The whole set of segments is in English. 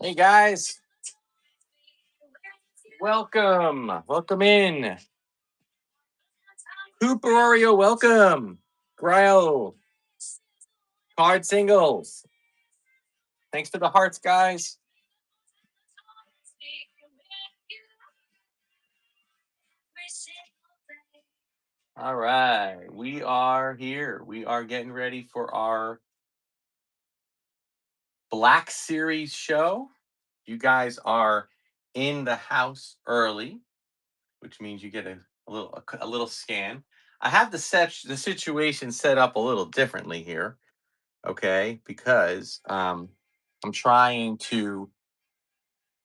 Hey guys, welcome in. Cooper Oreo, welcome. Gryle, card singles. Thanks for the hearts, guys. All right, we are here. We are getting ready for our Black Series show. You guys are in the house early, which means you get a little scan. I have the situation set up a little differently here, okay? Because I'm trying to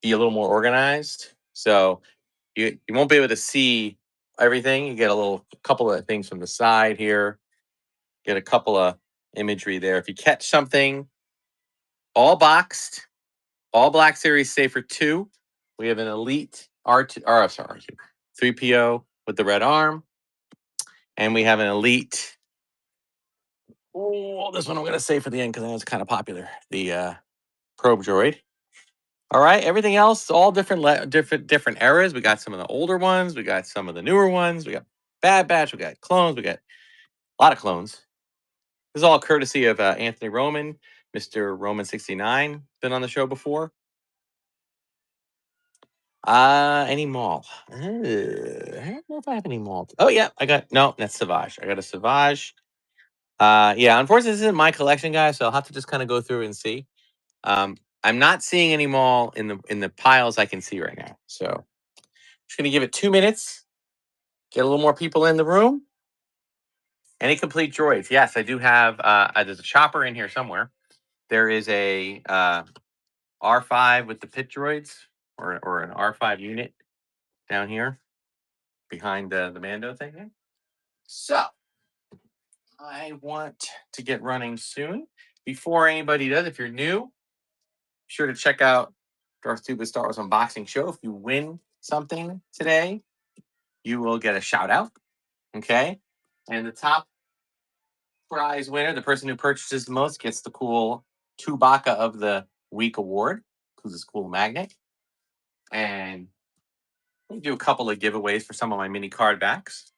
be a little more organized. So you won't be able to see everything. You get a couple of things from the side here. Get a couple of imagery there. If you catch something, all boxed, all Black Series save for 2. We have an elite R2, or sorry, R2, 3PO with the red arm. And we have an elite. Oh, this one I'm going to save for the end because I know it's kind of popular. The probe droid. All right, everything else, all different eras. We got some of the older ones. We got some of the newer ones. We got Bad Batch. We got clones. We got a lot of clones. This is all courtesy of Anthony Roman, Mr. Roman 69. Been on the show before. Any mall? I don't know if I have any mall. Oh yeah, that's Savage. I got a Savage. Yeah, unfortunately, this isn't my collection, guys, so I'll have to just kind of go through and see. I'm not seeing any mall in the piles I can see right now. So just gonna give it 2 minutes. Get a little more people in the room. Any complete droids? Yes, I do have. There's a chopper in here somewhere. There is a R5 with the pit droids, or an R5 unit down here behind the Mando thing. So I want to get running soon. Before anybody does, if you're new, be sure to check out Darth Tuba Star Wars Unboxing Show. If you win something today, you will get a shout out. Okay. And the top prize winner, the person who purchases the most, gets the cool Chewbacca of the Week award, because it's cool magnet. And we do a couple of giveaways for some of my mini card backs.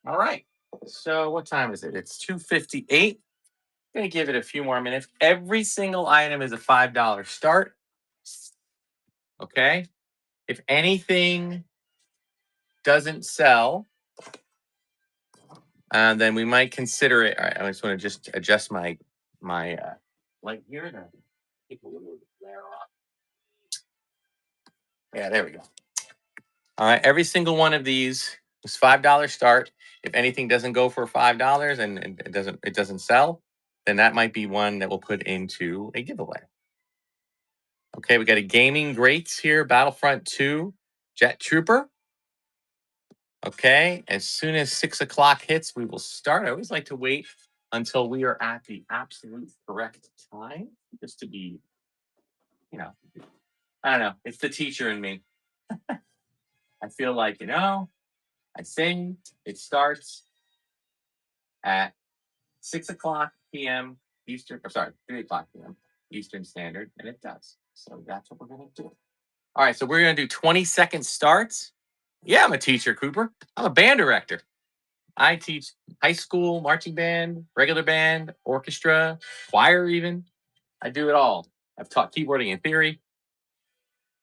All right. So what time is it? It's 2:58. I'm going to give it a few more minutes. Every single item is a $5 start. Okay. If anything doesn't sell, then we might consider it. All right. I just want to adjust my light here to take a little glare off. Yeah, there we go. All right. Every single one of these is $5 start. If anything doesn't go for $5 and it doesn't sell, then that might be one that we'll put into a giveaway. Okay, we got a gaming greats here, Battlefront 2, Jet Trooper. Okay, as soon as 6 o'clock hits, we will start. I always like to wait until we are at the absolute correct time, just to be, I don't know. It's the teacher in me. I feel like, I sing, it starts at 6 o'clock p.m. Eastern, 3 o'clock p.m. Eastern Standard, and it does. So that's what we're going to do. All right, so we're going to do 20-second starts. Yeah, I'm a teacher, Cooper. I'm a band director. I teach high school marching band, regular band, orchestra, choir even. I do it all. I've taught keyboarding and theory.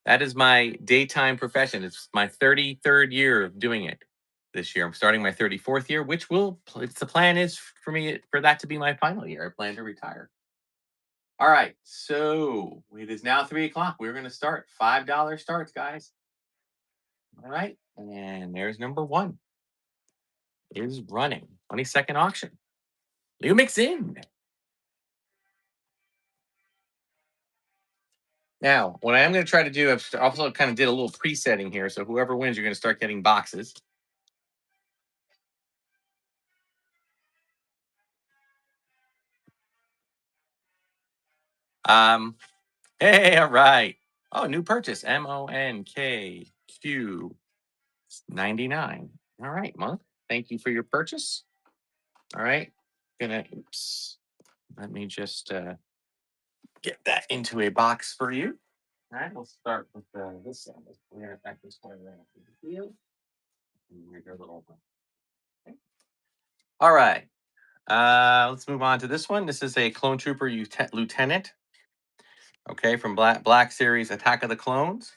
That is my daytime profession. It's my 33rd year of doing it this year. I'm starting my 34th year, which the plan is for me for that to be my final year. I plan to retire. All right, so it is now 3 o'clock. We're going to start. $5 starts, guys. All right, and there's number 1. Is running. 20-second auction. Liu Mixin. Now, what I am going to try to do, I've also kind of did a little presetting here. So whoever wins, you're going to start getting boxes. Um, hey, all right. Oh, new purchase, MONKQ99. All right, Monk. Thank you for your purchase. All right. Oops. Let me just get that into a box for you. All right, we'll start with this side. We're going to back this one around to the field. Okay. All right. Let's move on to this one. This is a Clone Trooper Lieutenant. Okay, from Black Series Attack of the Clones.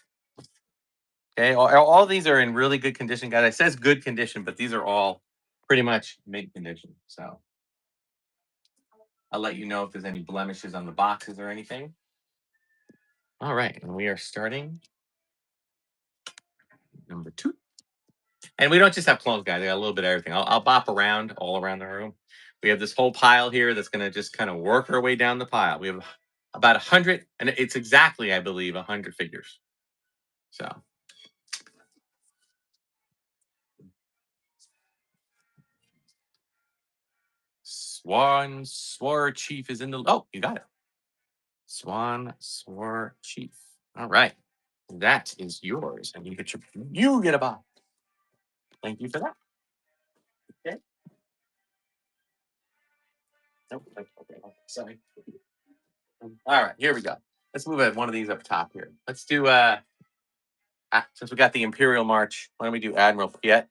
Okay, all these are in really good condition, guys. It says good condition, but these are all pretty much mint condition. So I'll let you know if there's any blemishes on the boxes or anything. All right, and we are starting number 2. And we don't just have clones, guys. I got a little bit of everything. I'll bop around all around the room. We have this whole pile here that's going to just kind of work our way down the pile. We have about 100, and it's exactly, I believe, 100 figures. So Swan Swar Chief is in the. Oh, you got it. Swan Swar Chief. All right, that is yours, and you get a box. Thank you for that. Okay. Nope. Okay. Sorry. All right, here we go. Let's move one of these up top here. Let's do since we got the Imperial March, why don't we do Admiral Piet,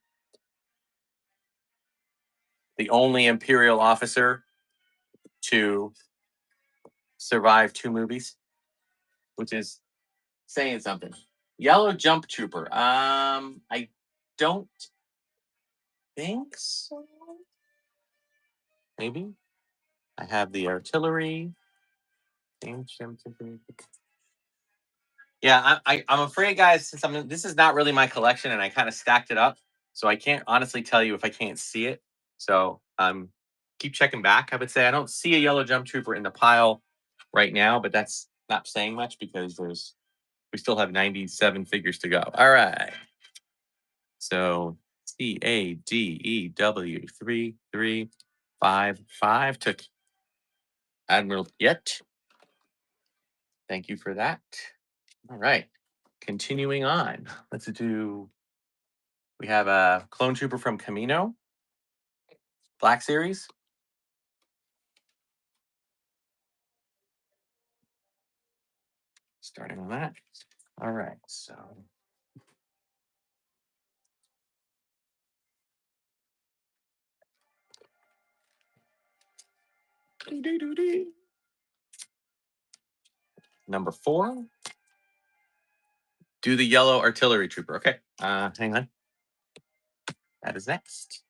the only Imperial officer to survive 2 movies, which is saying something. Yellow Jump Trooper. I don't think so. Maybe. I have the artillery. Yeah, I'm afraid, guys, since this is not really my collection, and I kind of stacked it up, so I can't honestly tell you if I can't see it. So keep checking back. I would say I don't see a Yellow Jump Trooper in the pile right now, but that's not saying much because we still have 97 figures to go. All right. So CADEW3355 took Admiral Piet. Thank you for that. All right. Continuing on. We have a Clone Trooper from Camino, Black Series. Starting on that. All right. So number 4. Do the yellow artillery trooper. Okay. Hang on. That is next.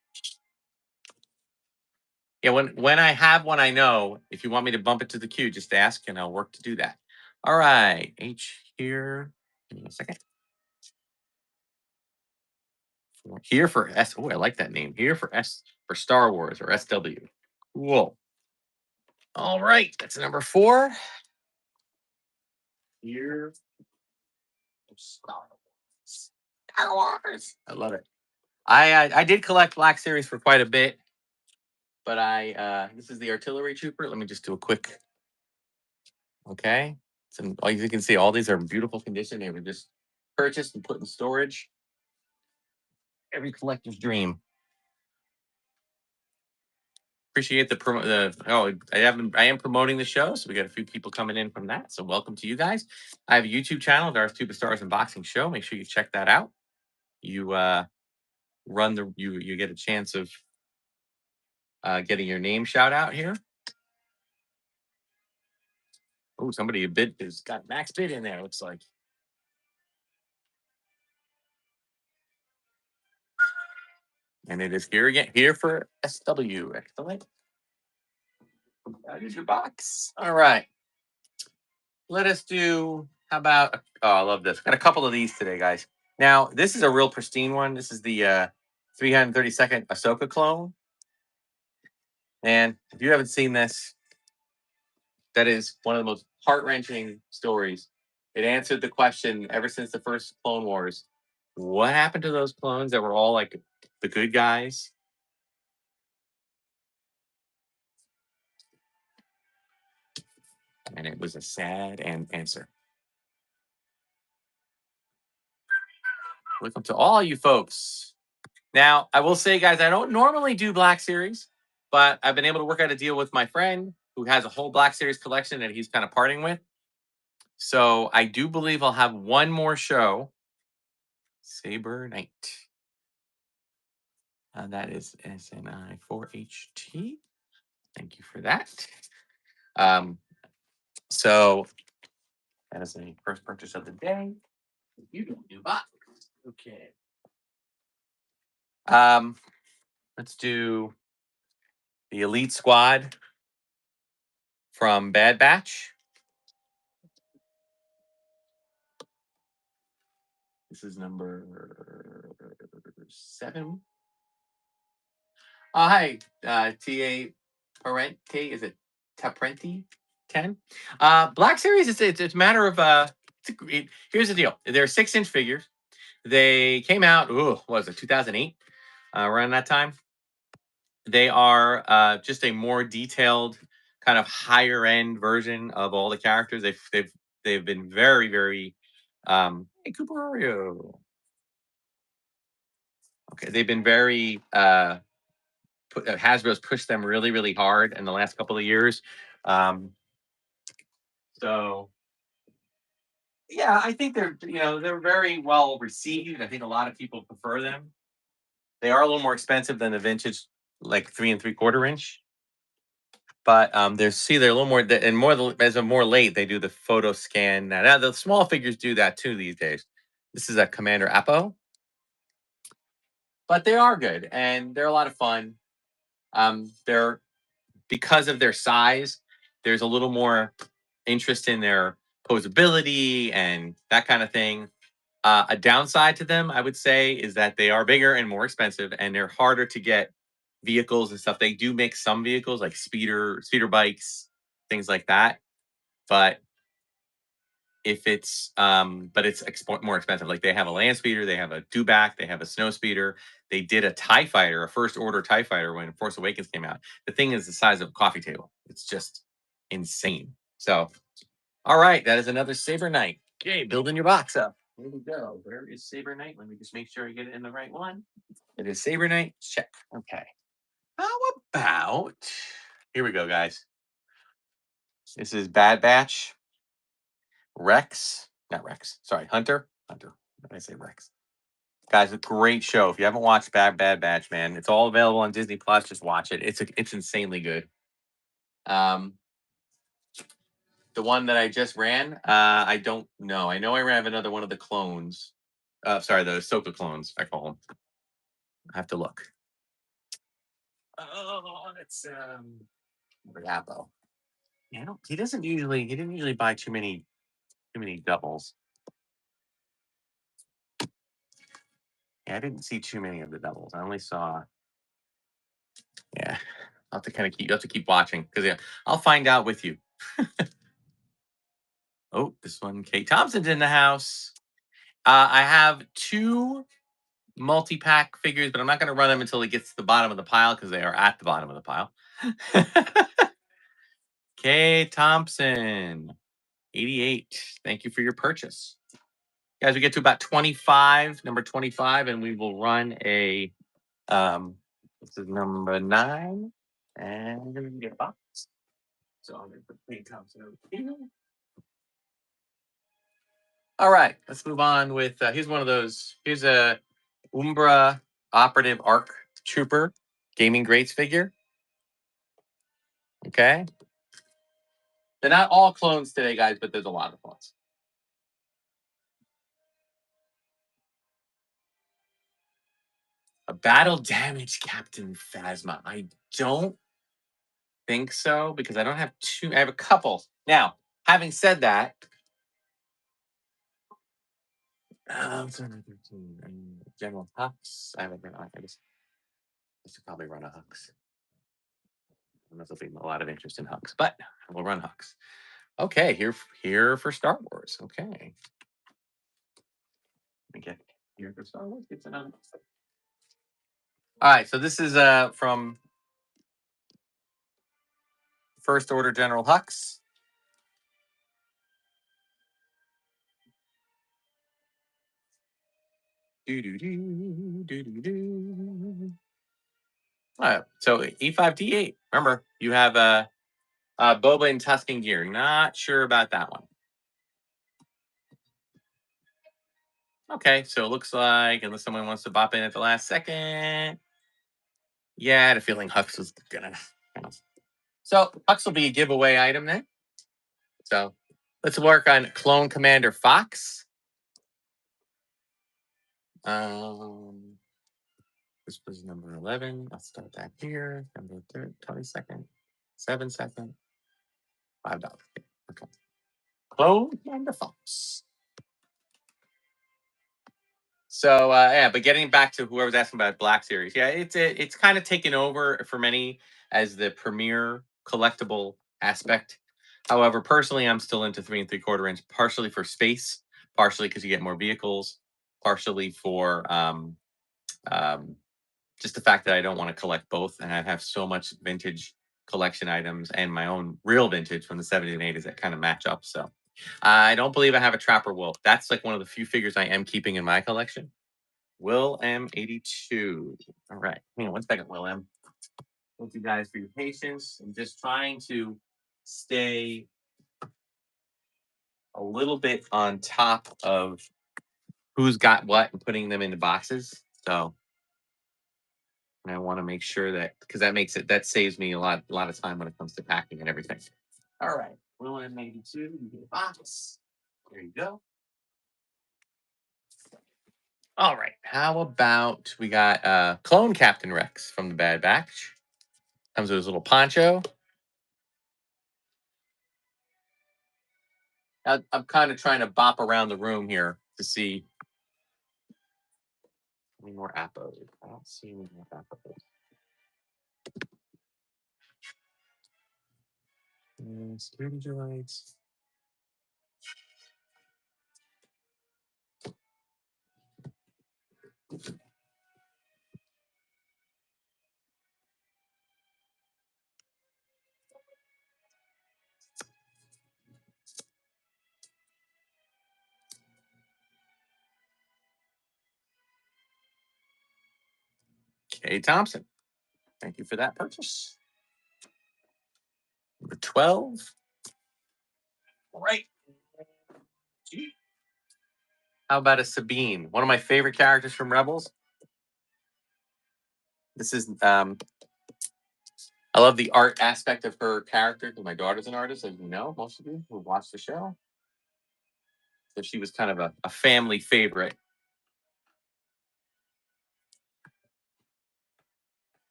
Yeah, when I have one, I know. If you want me to bump it to the queue, just ask, and I'll work to do that. All right, H here. Give me a second. Here for S. Oh, I like that name. Here for S for Star Wars or SW. Cool. All right, that's number 4. Here for Star Wars. Star Wars. I love it. I did collect Black Series for quite a bit, but this is the artillery trooper. Let me just do a quick. Okay. So as you can see, all these are in beautiful condition. They were just purchased and put in storage. Every collector's dream. Appreciate the promo. I am promoting the show, so we got a few people coming in from that. So welcome to you guys. I have a YouTube channel, Darth Tuba Stars Unboxing Show. Make sure you check that out. You you get a chance of getting your name shout out here. Oh, somebody has got max bid in there. Looks like. And it is here again. Here for SW. Excellent. That is your box. All right. Let us do. How about? Oh, I love this. Got a couple of these today, guys. Now, this is a real pristine one. This is the 332nd Ahsoka clone. And if you haven't seen this, that is one of the most heart wrenching stories It answered the question ever since the first Clone Wars. What happened to those clones that were all like the good guys? And it was a sad answer. Welcome to all you folks. Now, I will say, guys, I don't normally do Black Series, but I've been able to work out a deal with my friend who has a whole Black Series collection that he's kind of parting with. So I do believe I'll have one more show, Saber Knight. That is SNI4HT. Thank you for that. So that is the first purchase of the day. You don't do box. Okay. Let's do the Elite Squad from Bad Batch. This is number 7. Oh, hi, TA Parente. Is it Taprenti 10? Black Series, it's a matter of here's the deal. They're 6-inch figures. They came out, what was it, 2008? Around that time. They are just a more detailed, kind of higher end version of all the characters. They've been very, very hey, Cooperio. Okay, they've been very Hasbro's pushed them really, really hard in the last couple of years. So yeah, I think they're very well received. I think a lot of people prefer them. They are a little more expensive than the vintage, like 3 3/4 inch. But they're a little more and more as of more late they do the photo scan. Now the small figures do that too these days. This is a Commander Apo, but they are good and they're a lot of fun. They're because of their size, there's a little more interest in their posability and that kind of thing. A downside to them, I would say, is that they are bigger and more expensive, and they're harder to get vehicles and stuff. They do make some vehicles like speeder bikes, things like that. But if it's more expensive. Like they have a land speeder, they have a dewback, they have a snow speeder. They did a TIE fighter, a first order TIE fighter when Force Awakens came out. The thing is the size of a coffee table. It's just insane. So, all right, that is another Saber Knight. Okay, building your box up. Here we go. Where is Saber Knight? Let me just make sure I get it in the right one. It is Saber Knight. Check. Okay. How about here we go, guys. This is Bad Batch. Rex, not Rex. Sorry, Hunter. Hunter. What did I say, Rex? Guys, a great show. If you haven't watched Bad Batch, man, it's all available on Disney Plus. Just watch it. It's insanely good. The one that I just ran, I don't know. I know I ran another one of the clones. Sorry, the Ahsoka clones. I call them. I have to look. Oh, it's Rapo. Yeah, he didn't usually buy too many doubles. Yeah, I didn't see too many of the doubles. I only saw. Yeah, I'll have to kind of keep. You have to keep watching because yeah, I'll find out with you. Oh, this one, Kate Thompson's in the house. I have 2 multi-pack figures, but I'm not going to run them until it gets to the bottom of the pile because they are at the bottom of the pile. Kate Thompson, 88. Thank you for your purchase. Guys, we get to about 25, number 25, and we will run a this is number 9. And we get a box. So I'm going to put Kate Thompson over here. All right, let's move on with here's one of those. Here's a Umbra Operative Arc Trooper Gaming Greats figure. Okay. They're not all clones today, guys, but there's a lot of clones. A battle damage Captain Phasma. I don't think so because I don't have 2. I have a couple. Now, having said that, General Hux. I haven't been. I guess I should probably run a Hux. I don't know if there'll be a lot of interest in Hux, but we'll run Hux. Okay, here for Star Wars. Okay, let me get here for Star Wars. Get another. All right, so this is from First Order General Hux. Do do do do do do. So E5D8. Remember, you have Boba and Tusken Gear. Not sure about that one. Okay, so it looks like unless someone wants to bop in at the last second. Yeah, I had a feeling Hux was gonna. So Hux will be a giveaway item then. So let's work on Clone Commander Fox. Um, this was number 11. Let's start that here. Number 30, 22nd, 7 second, $5. Okay. Clone Commander Fox. So yeah, but getting back to whoever was asking about Black Series, yeah, it's kind of taken over for many as the premier collectible aspect. However, personally, I'm still into 3 3/4 inch, partially for space, partially because you get more vehicles, partially for um, just the fact that I don't want to collect both, and I have so much vintage collection items and my own real vintage from the 70s and 80s that kind of match up. So I don't believe I have a Trapper Wolf. That's like one of the few figures I am keeping in my collection. Will M82. All right. Hang on one second, Will M. Thank you guys for your patience. I'm just trying to stay a little bit on top of who's got what and putting them into boxes. So and I want to make sure that because that saves me a lot of time when it comes to packing and everything. All right. Will M82, you get a box. There you go. All right. How about we got Clone Captain Rex from the Bad Batch. Comes with his little poncho. I'm kind of trying to bop around the room here to see any more appos. I don't see any more appos. Security joints. Kay Thompson. Thank you for that purchase. Number 12. All right. How about a Sabine? One of my favorite characters from Rebels. This is I love the art aspect of her character because my daughter's an artist, as you know, most of you who watch the show. So she was kind of a family favorite.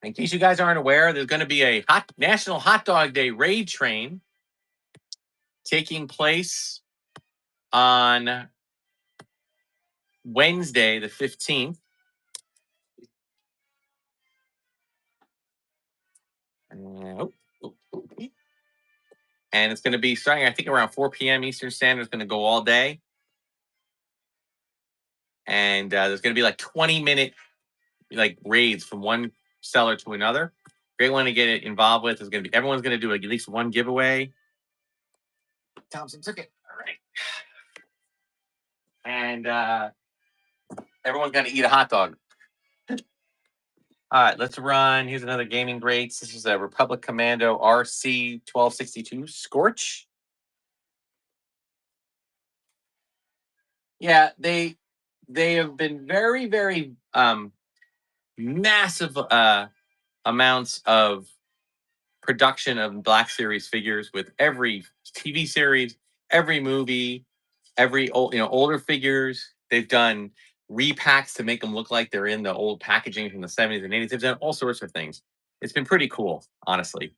In case you guys aren't aware, there's going to be a National Hot Dog Day raid train taking place on Wednesday, the 15th. And it's going to be starting, I think, around 4 p.m. Eastern Standard. It's going to go all day. And there's going to be like 20-minute like raids from one seller to another. Great one to get it involved with. Is going to be everyone's going to do like at least one giveaway. Thompson took it. All right. And everyone's going to eat a hot dog. All right, let's run. Here's another gaming greats. This is a Republic Commando RC 1262 Scorch. Yeah, they have been very, very massive amounts of production of Black Series figures with every TV series, every movie, every older figures. They've done repacks to make them look like they're in the old packaging from the 70s and 80s. They've done all sorts of things. It's been pretty cool, honestly.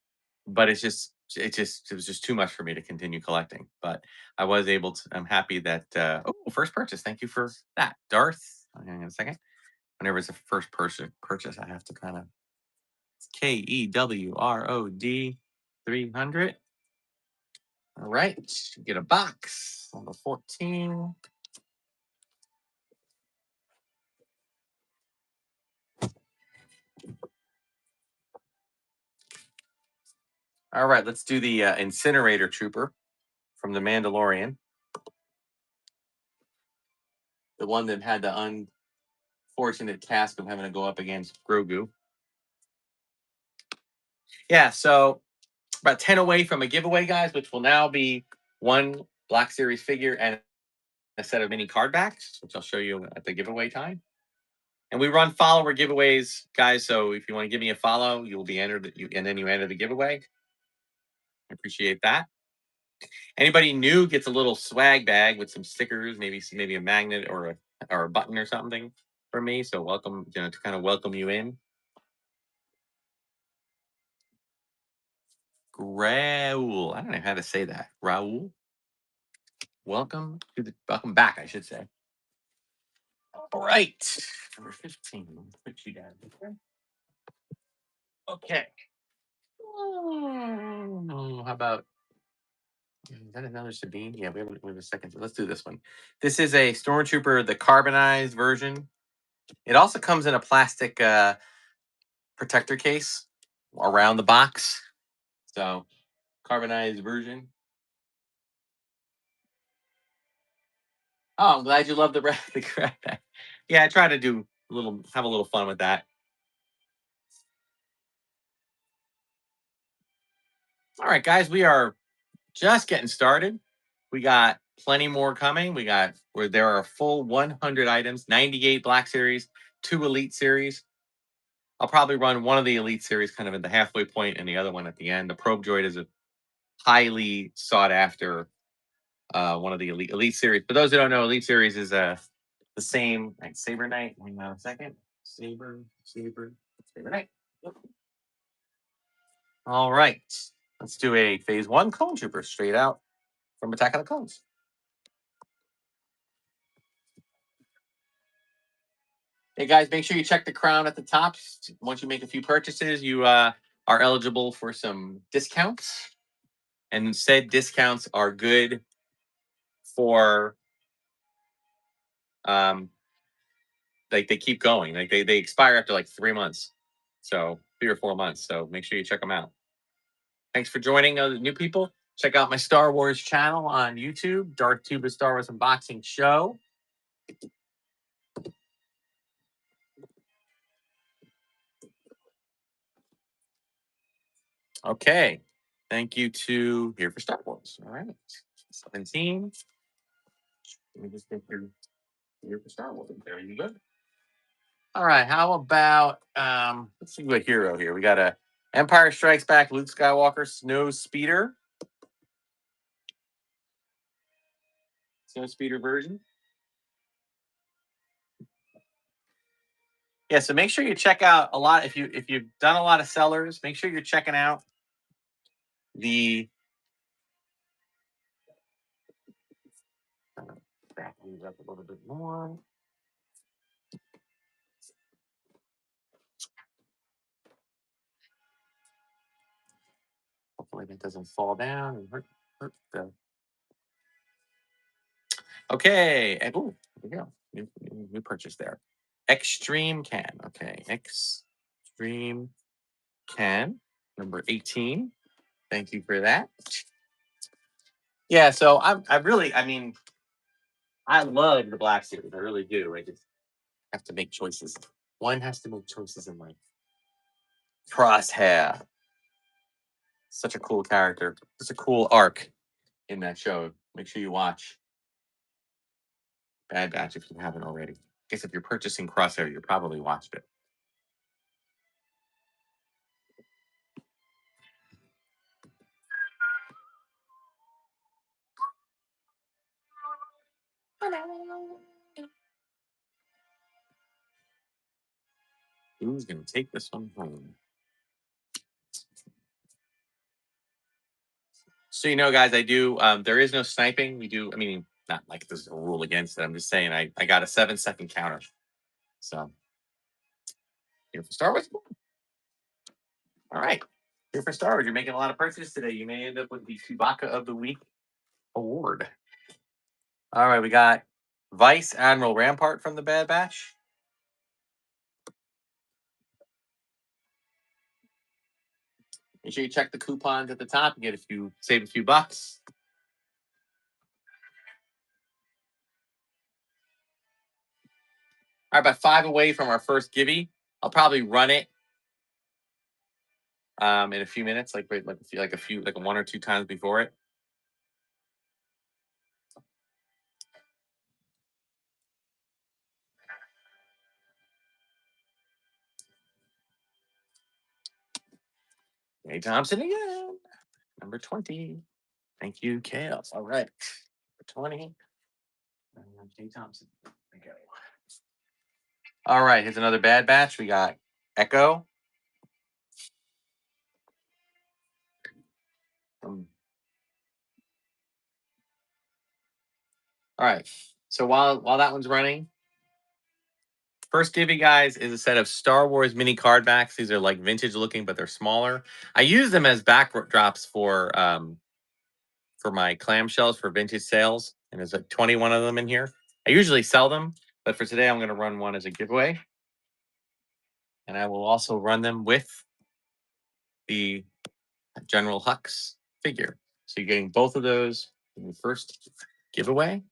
But it was just too much for me to continue collecting. But I was able to. I'm happy that first purchase. Thank you for that, Darth. Hang on a second. Whenever it's a first purchase, I have to kind of KEWROD 300. All right, get a box. Number 14. All right, let's do the incinerator trooper from the Mandalorian. The one that had the unfortunate task of having to go up against Grogu. Yeah, so about 10 away from a giveaway, guys, which will now be one Black Series figure and a set of mini card backs, which I'll show you at the giveaway time. And we run follower giveaways, guys. So if you want to give me a follow, you will be entered, and then you enter the giveaway. I appreciate that. Anybody new gets a little swag bag with some stickers, maybe a magnet or a button or something from me. So welcome, to kind of welcome you in. Raul, I don't know how to say that. Raul, welcome back, I should say. All right, number 15. Put you down there. Okay. How about, is that another Sabine? Yeah, we have a second. Let's do this one. This is a Stormtrooper, the carbonized version. It also comes in a plastic protector case around the box. So, carbonized version. Oh, I'm glad you love the grab bag. Yeah, I try to have a little fun with that. All right, guys, we are just getting started. We got plenty more coming. Where there are a full 100 items, 98 Black Series, 2 Elite Series. I'll probably run one of the Elite Series kind of at the halfway point and the other one at the end. The Probe Droid is a highly sought after one of the Elite Series. For those who don't know, Elite Series is the same like Saber Knight. Hang on a second. Saber Knight. All right. Let's do a phase 1 Clone Trooper straight out from Attack of the Clones. Hey guys, make sure you check the crown at the top. Once you make a few purchases, you are eligible for some discounts. And said discounts are good for like they keep going. Like they expire after like 3 months. So 3 or 4 months. So make sure you check them out. Thanks for joining new people. Check out my Star Wars channel on YouTube, Darth Tuba Star Wars Unboxing Show. Okay. Thank you to Here for Star Wars. All right. 17. Let me just get Here for Star Wars. There you go. All right. How about let's see what hero here. We got a Empire Strikes Back, Luke Skywalker, Snow Speeder version. Yeah, so make sure you check out a lot if you've done a lot of sellers, make sure you're checking out the back these up a little bit more. Hopefully that doesn't fall down and hurt the. Okay, and ooh, there we go. New purchase there. Extreme Can. Okay, Extreme Can number 18. Thank you for that. Yeah, so I mean, I love the Black Series. I really do. I just have to make choices. One has to make choices in life. Crosshair. Such a cool character. Such a cool arc in that show. Make sure you watch Bad Batch if you haven't already. I guess if you're purchasing Crosshair, you probably watched it. Who's going to take this one home? So, guys, I do. There is no sniping. We do. I mean, not like there's a rule against it. I'm just saying I got a 7-second counter. So, here for Star Wars. All right. Here for Star Wars, you're making a lot of purchases today. You may end up with the Chewbacca of the Week award. All right, we got Vice Admiral Rampart from the Bad Batch. Make sure you check the coupons at the top and save a few bucks. All right, about 5 away from our first givey. I'll probably run it in a few minutes, like 1 or 2 times before it. Jay Thompson again, number 20. Thank you, Chaos. All right, 20. Jay Thompson. There we go. All right, here's another Bad Batch. We got Echo. All right. So while that one's running, first give you guys is a set of Star Wars mini card backs. These are like vintage looking, but they're smaller. I use them as backdrops for my clamshells for vintage sales, and there's like 21 of them in here. I usually sell them, but for today I'm going to run one as a giveaway, and I will also run them with the General Hux figure. So you're getting both of those in the first giveaway.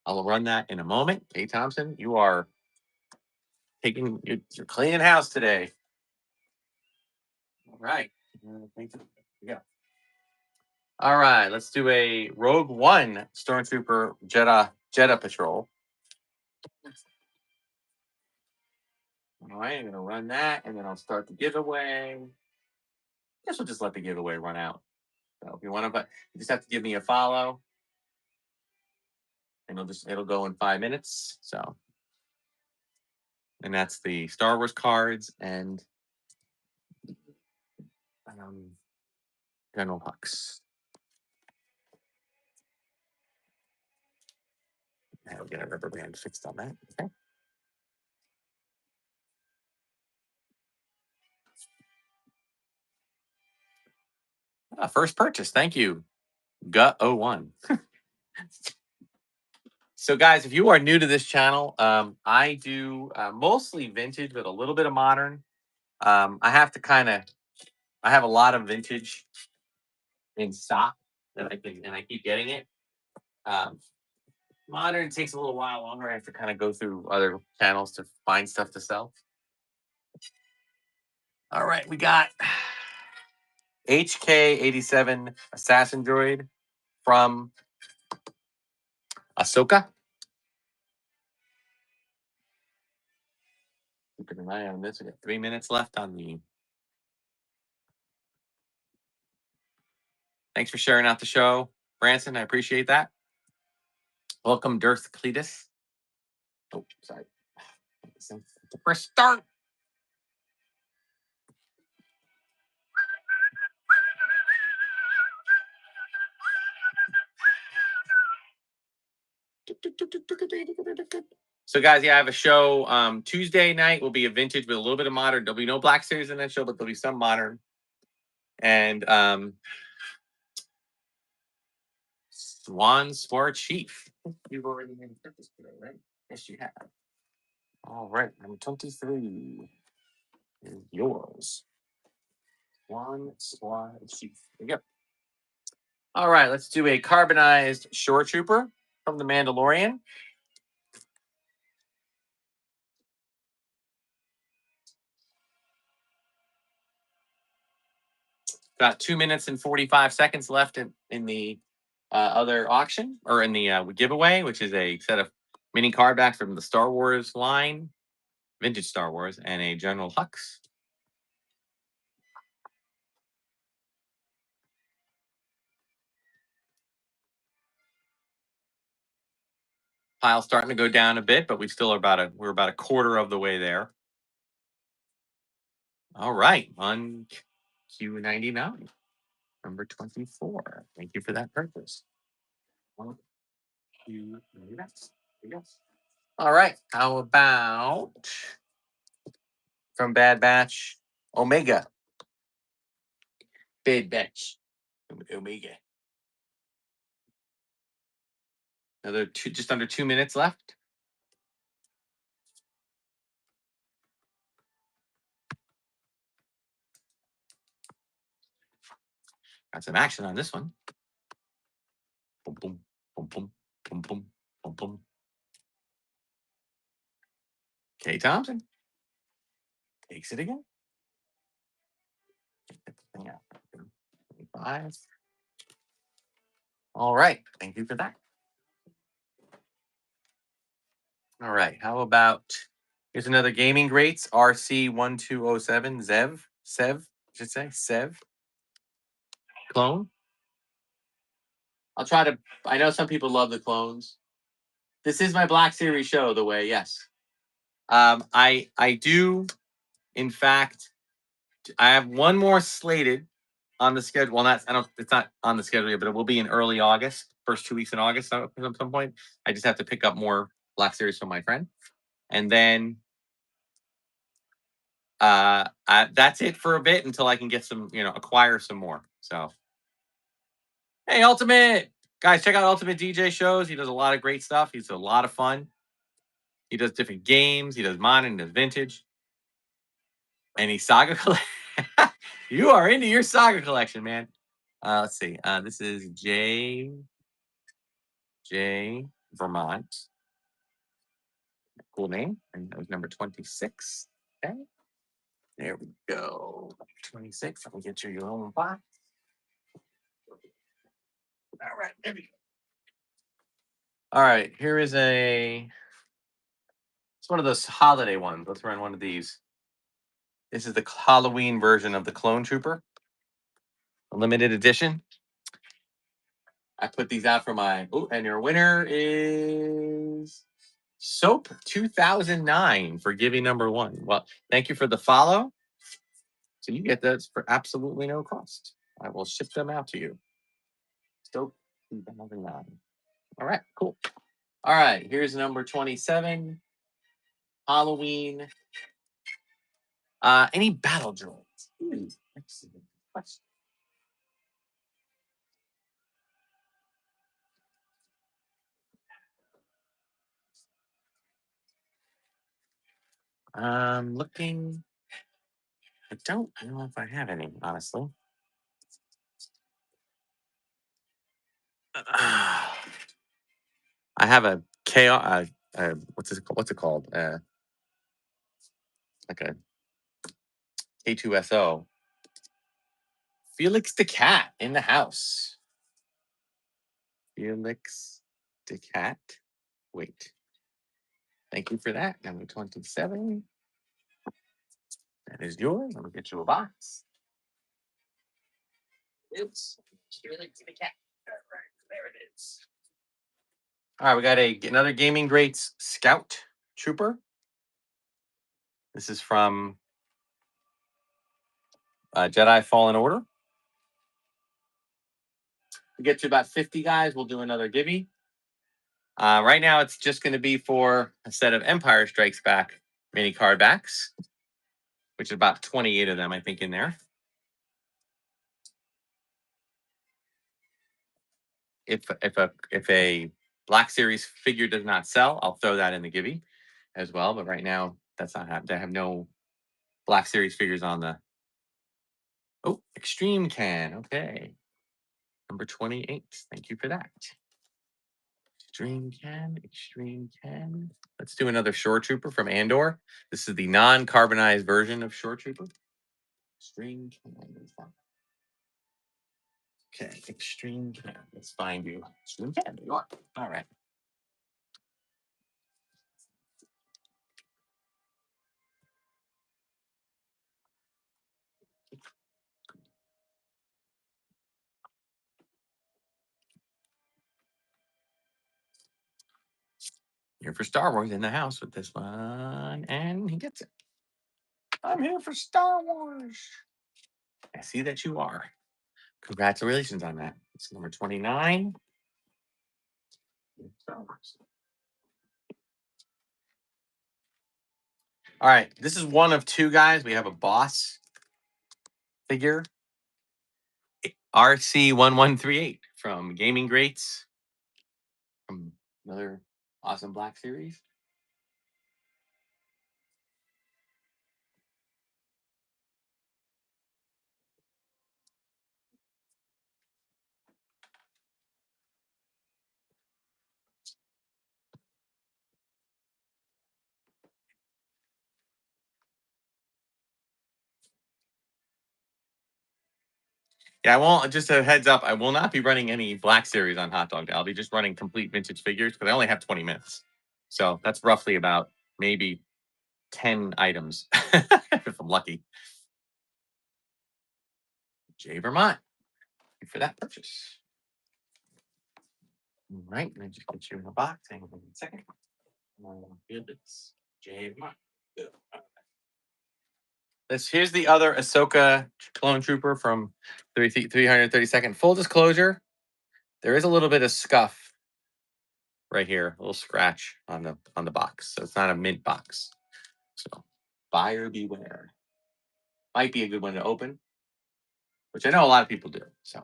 I'll run that in a moment. Hey Thompson, you are you're cleaning house today. All right. Yeah. All right. Let's do a Rogue One Stormtrooper Jeddah Patrol. All right. I'm gonna run that, and then I'll start the giveaway. Guess we'll just let the giveaway run out. So if you want to, but you just have to give me a follow, and it'll go in 5 minutes. So, and that's the Star Wars cards and General Hux. I'll get a rubber band fixed on that. Okay. First purchase. Thank you, Gut01. So, guys, if you are new to this channel, I do mostly vintage with a little bit of modern. I have a lot of vintage in stock and I keep getting it. Modern takes a little while longer. I have to kind of go through other channels to find stuff to sell. All right, we got HK87 Assassin Droid from Ahsoka. Keep an eye on this. We got 3 minutes left on the. Thanks for sharing out the show, Branson. I appreciate that. Welcome, Darth Cletus. Oh, sorry. Press start. So, guys, yeah, I have a show Tuesday night. Will be a vintage with a little bit of modern. There'll be no Black Series in that show, but there'll be some modern. And Swans for a Chief. You've already made a purchase today, right? Yes, you have. All right, number 23 is yours. Swan Chief. There you go. All right, let's do a carbonized shore trooper from the Mandalorian. Got 2 minutes and 45 seconds left in the other auction or in the giveaway, which is a set of mini card backs from the Star Wars line, vintage Star Wars, and a General Hux. Pile's starting to go down a bit, but we're about a quarter of the way there. All right, on Q99, number 24. Thank you for that purchase. All right, how about from Bad Batch Omega? Bad batch. Omega. Another just under 2 minutes left. Got some action on this one. Boom, boom, boom, boom, boom, boom, boom, boom. K. Thompson takes it again. Get the thing out. 25. All right. Thank you for that. All right. How about here's another gaming greats RC1207 Sev, I should say Sev clone. I'll try to. I know some people love the clones. This is my Black Series show. The way, yes. I do, in fact, I have one more slated on the schedule. Well, not I don't. It's not on the schedule yet, but it will be in early August, first 2 weeks in August at some point. I just have to pick up more Black Series from my friend, and then that's it for a bit until I can get some, acquire some more. So, hey, Ultimate guys, check out Ultimate DJ shows. He does a lot of great stuff. He's a lot of fun. He does different games. He does modern, he does vintage. Any saga collection? You are into your saga collection, man. Let's see. This is J Vermont. Cool name. And that was number 26. Okay. There we go. 26. I'll get you your own box. All right. There we go. All right. Here is it's one of those holiday ones. Let's run one of these. This is the Halloween version of the Clone Trooper. A limited edition. I put these out for and your winner is Soap 2009 for giving number 1. Well, thank you for the follow. So you get those for absolutely no cost. I will ship them out to you. Soap 2009. All right, cool. All right, here's number 27. Halloween. Any battle droids? Excellent question. Looking. I don't know if I have any, honestly. I have a chaos. What's it called? Like a K2SO. Felix the Cat in the house. Felix the Cat. Wait. Thank you for that. Number 27. That is yours. I'm gonna get you a box. It's Felix the Cat. All right, there it is. All right, we got another Gaming Greats Scout Trooper. This is from Jedi Fallen Order. We get to about 50 guys. We'll do another gibby. Right now, it's just going to be for a set of Empire Strikes Back mini card backs, which is about 28 of them, I think, in there. If a Black Series figure does not sell, I'll throw that in the gibby as well. But right now, that's not happening. I have no Black Series figures on the. Oh, Extreme Can. Okay. Number 28. Thank you for that. Extreme Can. Let's do another Shore Trooper from Andor. This is the non-carbonized version of Shore Trooper. Extreme Can. Okay, Extreme Can. Let's find you. Extreme Can. There you are. All right. Here for Star Wars in the house with this one, and he gets it. I'm here for Star Wars. I see that you are. Congratulations on that. It's number 29. Star Wars. All right, this is one of two guys. We have a boss figure RC1138 from Gaming Greats, from another awesome Black Series. Yeah, I won't. Just a heads up, I will not be running any Black Series on Hot Dog Day. I'll be just running complete vintage figures because I only have 20 minutes. So that's roughly about maybe 10 items if I'm lucky. Jay Vermont, thank you for that purchase. All right, let me just get you in the box. Hang on a second. Oh, goodness. Jay Vermont. Here's the other Ahsoka clone trooper from 332nd. Full disclosure, there is a little bit of scuff right here, a little scratch on the box. So it's not a mint box. So buyer beware. Might be a good one to open, which I know a lot of people do. So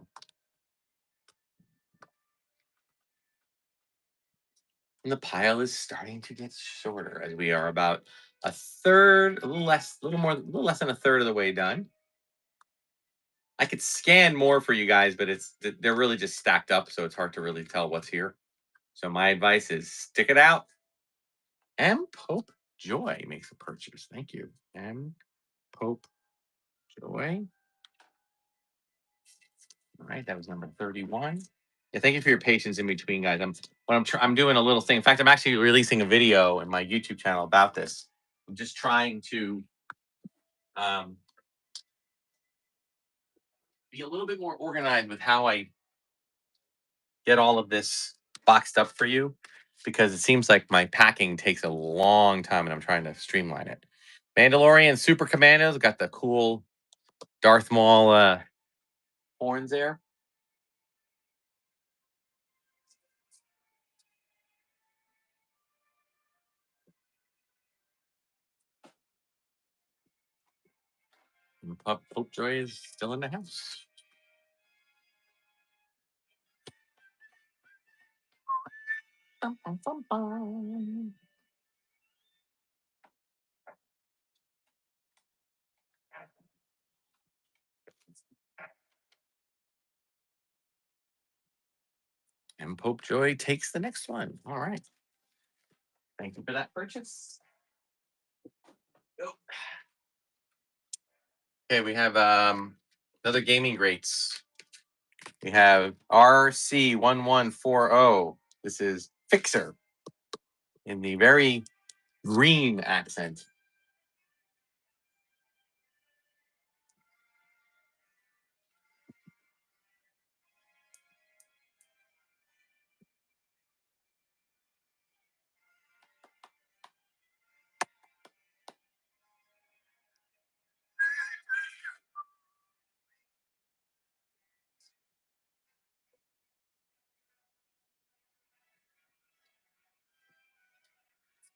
and the pile is starting to get shorter as we are about a third, a little less than a third of the way done. I could scan more for you guys, but they're really just stacked up, so it's hard to really tell what's here. So my advice is stick it out. M. Pope Joy makes a purchase. Thank you. M. Pope Joy. All right, that was number 31. Yeah, thank you for your patience in between, guys. I'm doing a little thing. In fact, I'm actually releasing a video in my YouTube channel about this. I'm just trying to be a little bit more organized with how I get all of this boxed up for you, because it seems like my packing takes a long time and I'm trying to streamline it. Mandalorian Super Commandos got the cool Darth Maul horns there. And Pope Joy is still in the house. Bum, bum, bum, bum. And Pope Joy takes the next one. All right. Thank you for that purchase. Oh. Okay, we have another gaming greats. We have RC1140. This is Fixer in the very green accent.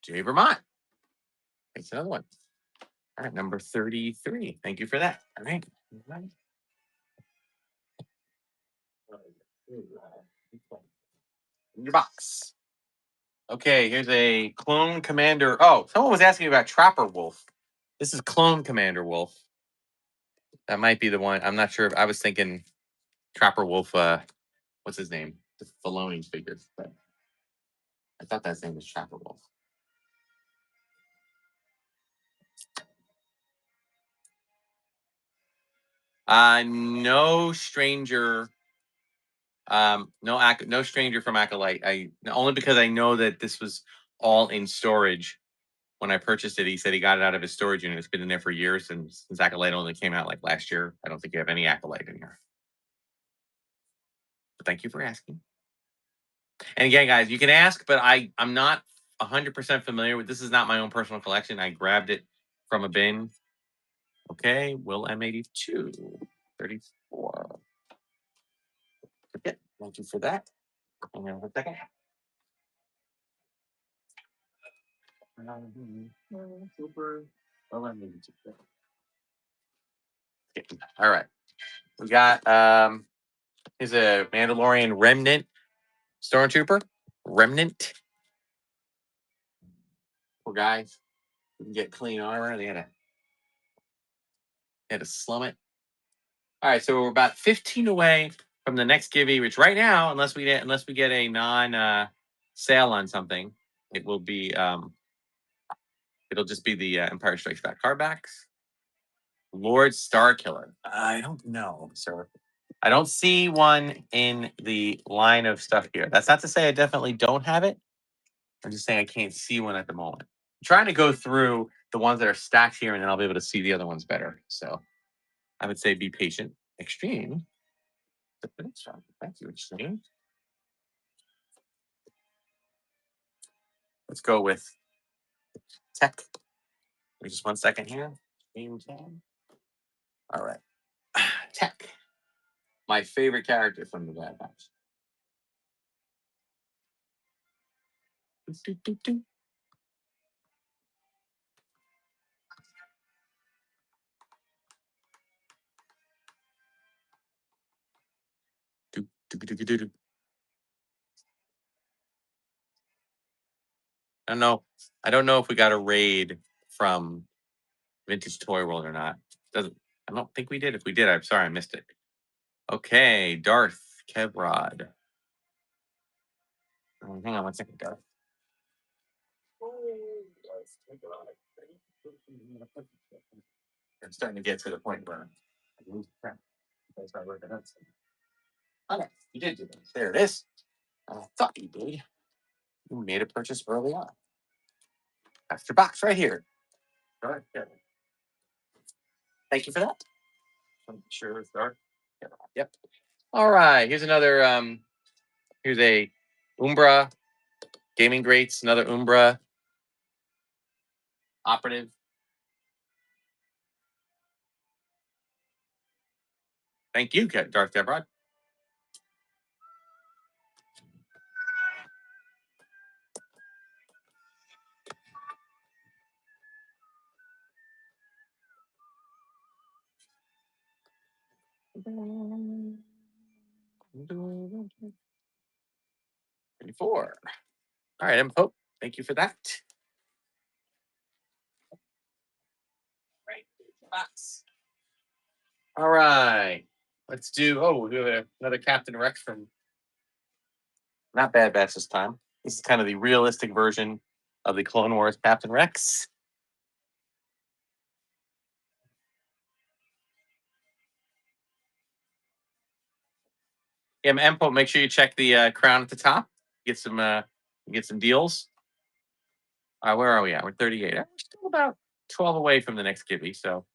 Jay Vermont. It's another one. All right, number 33. Thank you for that. All right. In your box. Okay, here's a Clone Commander. Oh, someone was asking about Trapper Wolf. This is Clone Commander Wolf. That might be the one. I'm not sure. I was thinking Trapper Wolf. What's his name? The Filoni figure. But I thought that his name was Trapper Wolf. No stranger. No stranger from Acolyte. I only because I know that this was all in storage when I purchased it. He said he got it out of his storage unit. It's been in there for years, and since Acolyte only came out like last year, I don't think you have any Acolyte in here. But thank you for asking. And again, guys, you can ask, but I'm not 100% familiar with this. Is not my own personal collection. I grabbed it from a bin. Okay, Will M82 34. Okay, thank you for that. Hang on a second. Super. Well, M82. Okay. All right. We got He's a Mandalorian remnant stormtrooper. Remnant. Poor guys. Didn't get clean armor. They had to slum it. All right, so we're about 15 away from the next Gibby, which right now, unless we get a non sale on something, it will be it'll just be the Empire Strikes Back card backs. Lord Starkiller. I don't know, sir. I don't see one in the line of stuff here. That's not to say I definitely don't have it. I'm just saying I can't see one at the moment. I'm trying to go through the ones that are stacked here, and then I'll be able to see the other ones better. So I would say be patient. Extreme. Thank you, Extreme. Let's go with Tech. Just 1 second here. All right. Tech. My favorite character from the Bad Batch. Do, do, do. Do, do, do, do, do, do. I don't know if we got a raid from Vintage Toy World or not. Doesn't. I don't think we did. If we did, I'm sorry I missed it. Okay, Darth Kevrod. Hang on 1 second, Darth. I'm starting to get to the point where I lose track. Okay, you did do that. There it is. I thought you did. You made a purchase early on. That's your box right here. All right, yeah. Thank you for that. I'm sure it's Darth. Yep. All right. Here's another. Here's a Umbra Gaming Greats. Another Umbra operative. Thank you, Darth Debrod. Four. All right, M Pope. Thank you for that. Right. Box. All right. Let's do. Oh, we have another Captain Rex from. Not Bad Batch this time. This is kind of the realistic version of the Clone Wars Captain Rex. Yeah, Empo, make sure you check the crown at the top. Get some deals. All right, where are we at? We're 38. We're still about 12 away from the next Gibby, so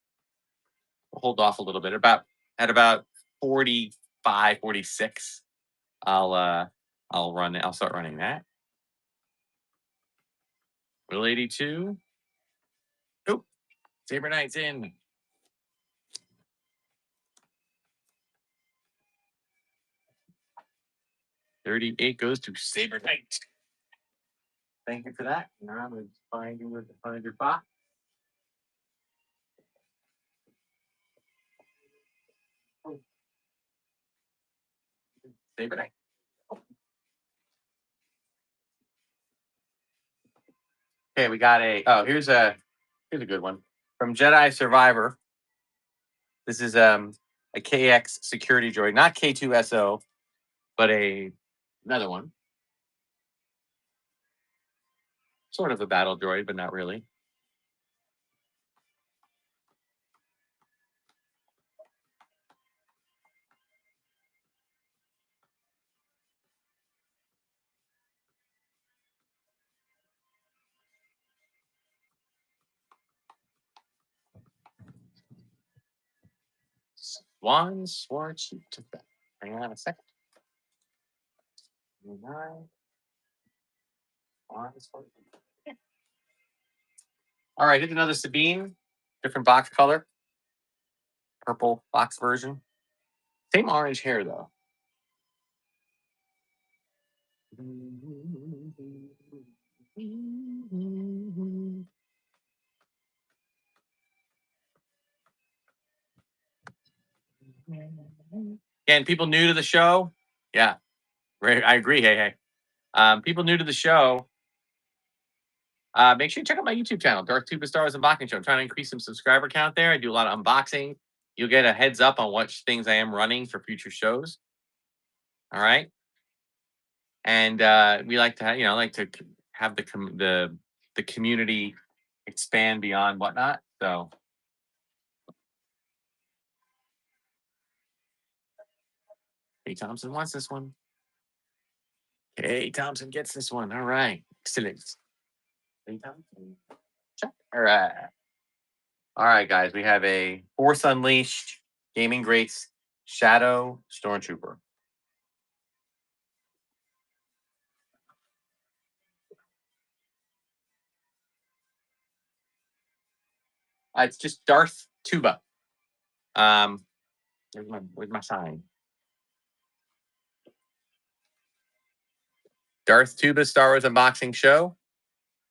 we'll hold off a little bit. At about 45, 46, I'll start running that. Will 82. Nope. Saber Knight's in. 38 goes to Saber Knight. Thank you for that. Now I'm going to find you with the 100 box. Saber Knight. Okay, we got here's a good one from Jedi Survivor. This is a KX security droid, not K2SO, but another one. Sort of a battle droid, but not really. Swan swore cheap to that. Hang on a second. 9. All right, here's another Sabine, different box color, purple box version. Same orange hair though. Yeah, and people new to the show. Yeah, right. I agree. Hey, hey. People new to the show. Make sure you check out my YouTube channel, Darth Tuba Stars Unboxing Show. I'm trying to increase some subscriber count there. I do a lot of unboxing. You'll get a heads up on what things I am running for future shows. All right, and we like to, like to have the community expand beyond whatnot. So, hey, Thompson wants this one. Hey, Thompson gets this one. All right, excellent. Hey, Thompson. Check. All right. All right, guys. We have a Force Unleashed Gaming Greats Shadow Stormtrooper. It's just Darth Tuba. Where's my sign? Darth Tuba Star Wars Unboxing Show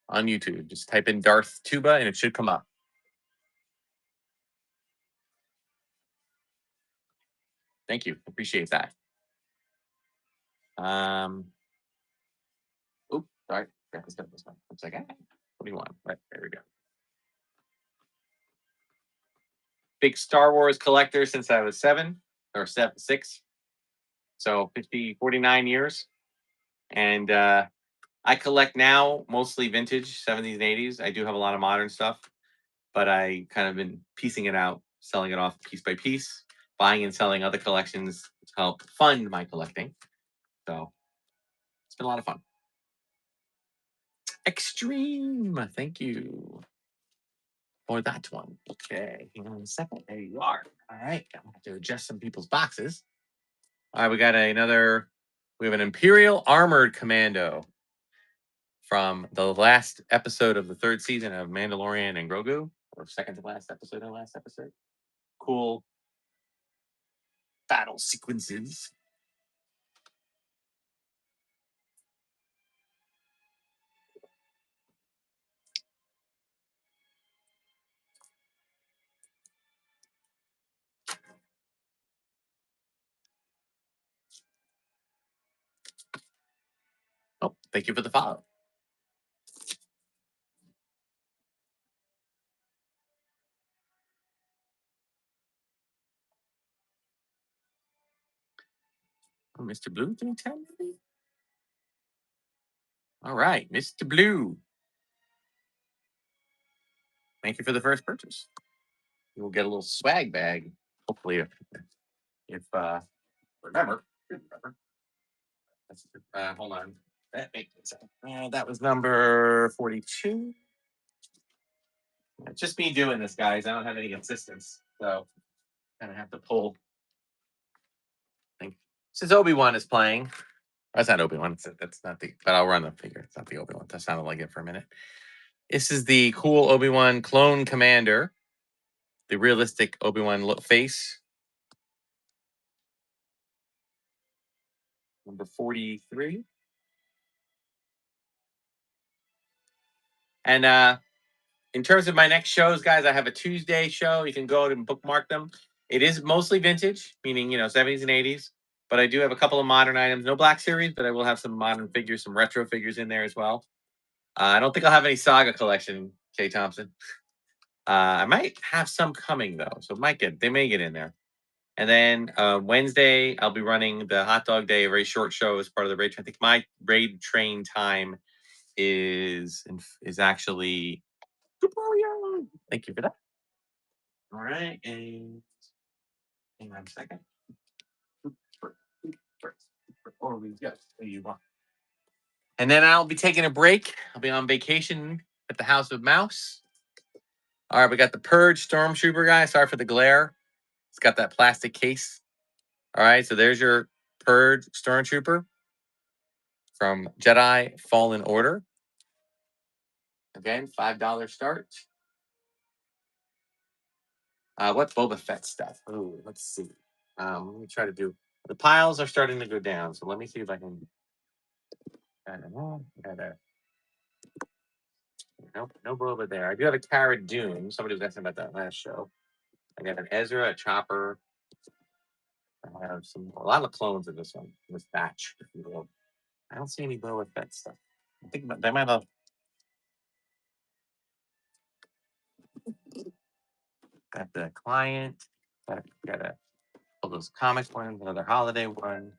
on YouTube. Just type in Darth Tuba and it should come up. Thank you. Appreciate that. Oops, sorry. Got this one. Looks like, what do you want? Right, there we go. Big Star Wars collector since I was 6. So 49 years. And I collect now mostly vintage 70s and 80s. I do have a lot of modern stuff, but I kind of been piecing it out, selling it off piece by piece, buying and selling other collections to help fund my collecting. So it's been a lot of fun. Extreme. Thank you for that one. Okay, hang on a second. There you are. All right, I'm gonna have to adjust some people's boxes. All right, we got we have an Imperial Armored Commando from the last episode of the 3rd season of Mandalorian and Grogu, or second to last episode of the last episode. Cool battle sequences. Oh, thank you for the follow. Oh, Mr. Blue, 310 maybe? All right, Mr. Blue. Thank you for the first purchase. You will get a little swag bag, hopefully, if remember. Hold on. That was number 42. It's just me doing this, guys. I don't have any assistants, so kind of have to pull. Since Obi-Wan is playing, that's not Obi-Wan. That's not the. But I'll run the figure. It's not the Obi-Wan. That sounded like it for a minute. This is the cool Obi-Wan clone commander, the realistic Obi-Wan face. Number 43. And in terms of my next shows, guys, I have a Tuesday show. You can go and bookmark them. It is mostly vintage, meaning 70s and 80s. But I do have a couple of modern items. No Black Series, but I will have some modern figures, some retro figures in there as well. I don't think I'll have any Saga collection, Kay Thompson. I might have some coming though, so they may get in there. And then Wednesday, I'll be running the Hot Dog Day, a very short show as part of the raid train. I think my raid train time is actually. Thank you for that. All right, and hang on a second. Or we go. There you are. And then I'll be taking a break. I'll be on vacation at the House of Mouse. All right, we got the Purge Stormtrooper guy. Sorry for the glare. It's got that plastic case. All right, so there's your Purge Stormtrooper from Jedi Fallen Order. Again, $5 start. What's Boba Fett stuff? Oh, let's see. Let me try to do. The piles are starting to go down, so let me see if I can. I don't know. Nope, no Boba there. I do have a Cara Dune. Somebody was asking about that last show. I got an Ezra, a Chopper, I have a lot of clones in this one, in this batch, if you will. I don't see any Boba Fett stuff. I think they might have got the client. Got a all those comic ones, another holiday one.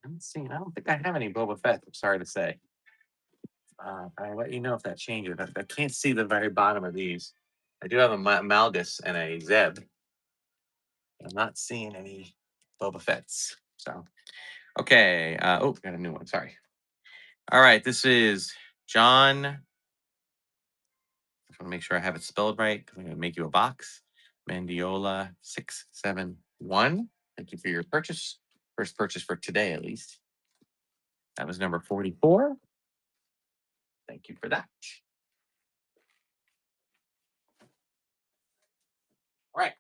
I don't think I have any Boba Fett. I'm sorry to say. I'll let you know if that changes. I can't see the very bottom of these. I do have a Malgus and a Zeb. I'm not seeing any Boba Fett's. So, okay. Got a new one. Sorry. All right. This is John. I just want to make sure I have it spelled right because I'm going to make you a box. Mandiola 671. Thank you for your purchase. First purchase for today, at least. That was number 44. Thank you for that. All right.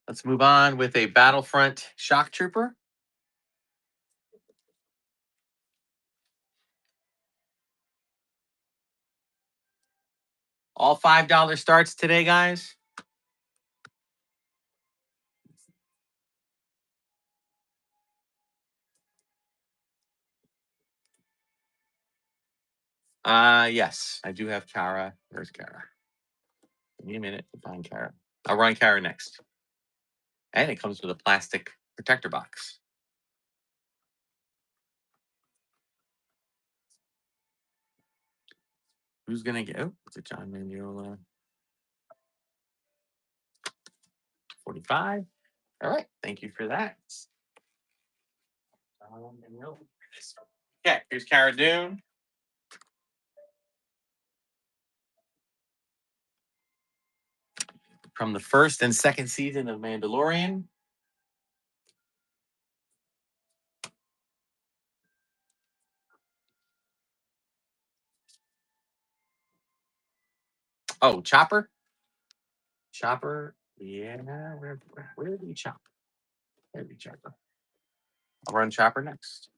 Let's move on with a Battlefront Shock Trooper. All $5 starts today, guys. Yes, I do have Kara. Where's Kara? Give me a minute to find Kara. I'll run Kara next. And it comes with a plastic protector box. Who's gonna get? Oh, it's a John Mandiola. 45. All right, thank you for that. Okay, here's Cara Dune. From the first and second season of Mandalorian. Oh, Chopper. Chopper. Yeah, where did we chop? Where did we Chopper? I'll run Chopper next.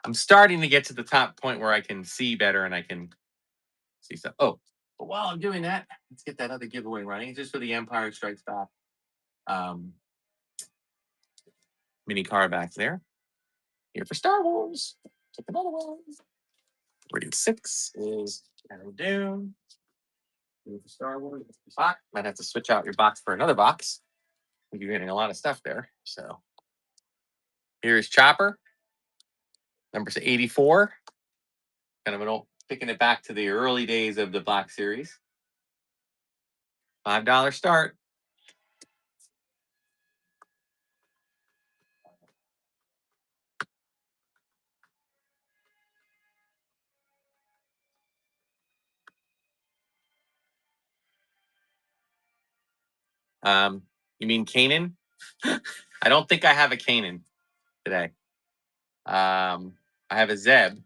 I'm starting to get to the top point where I can see better and I can see stuff. Oh, but while I'm doing that, let's get that other giveaway running just for the Empire Strikes Back mini card back there. Here for Star Wars. Take another one. Rated 6 is Cara Dune. Here for Star Wars. Box. Might have to switch out your box for another box. You're getting a lot of stuff there. So here's Chopper. Number 84. Kind of an old, picking it back to the early days of the Black Series. $5 start. You mean Kanan? I don't think I have a Kanan today. I have a Zeb.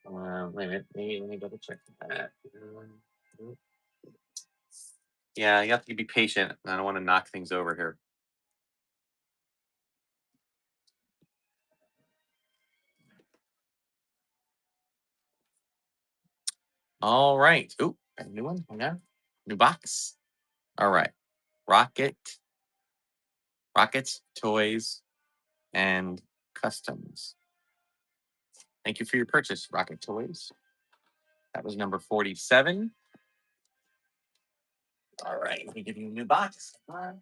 Wait a minute. Let me double check that. Yeah, you have to be patient. I don't want to knock things over here. All right. Ooh, got a new one. Hang on. New box. All right. Rockets, toys, and customs. Thank you for your purchase, Rocket Toys. That was number 47. All right, let me give you a new box. Okay.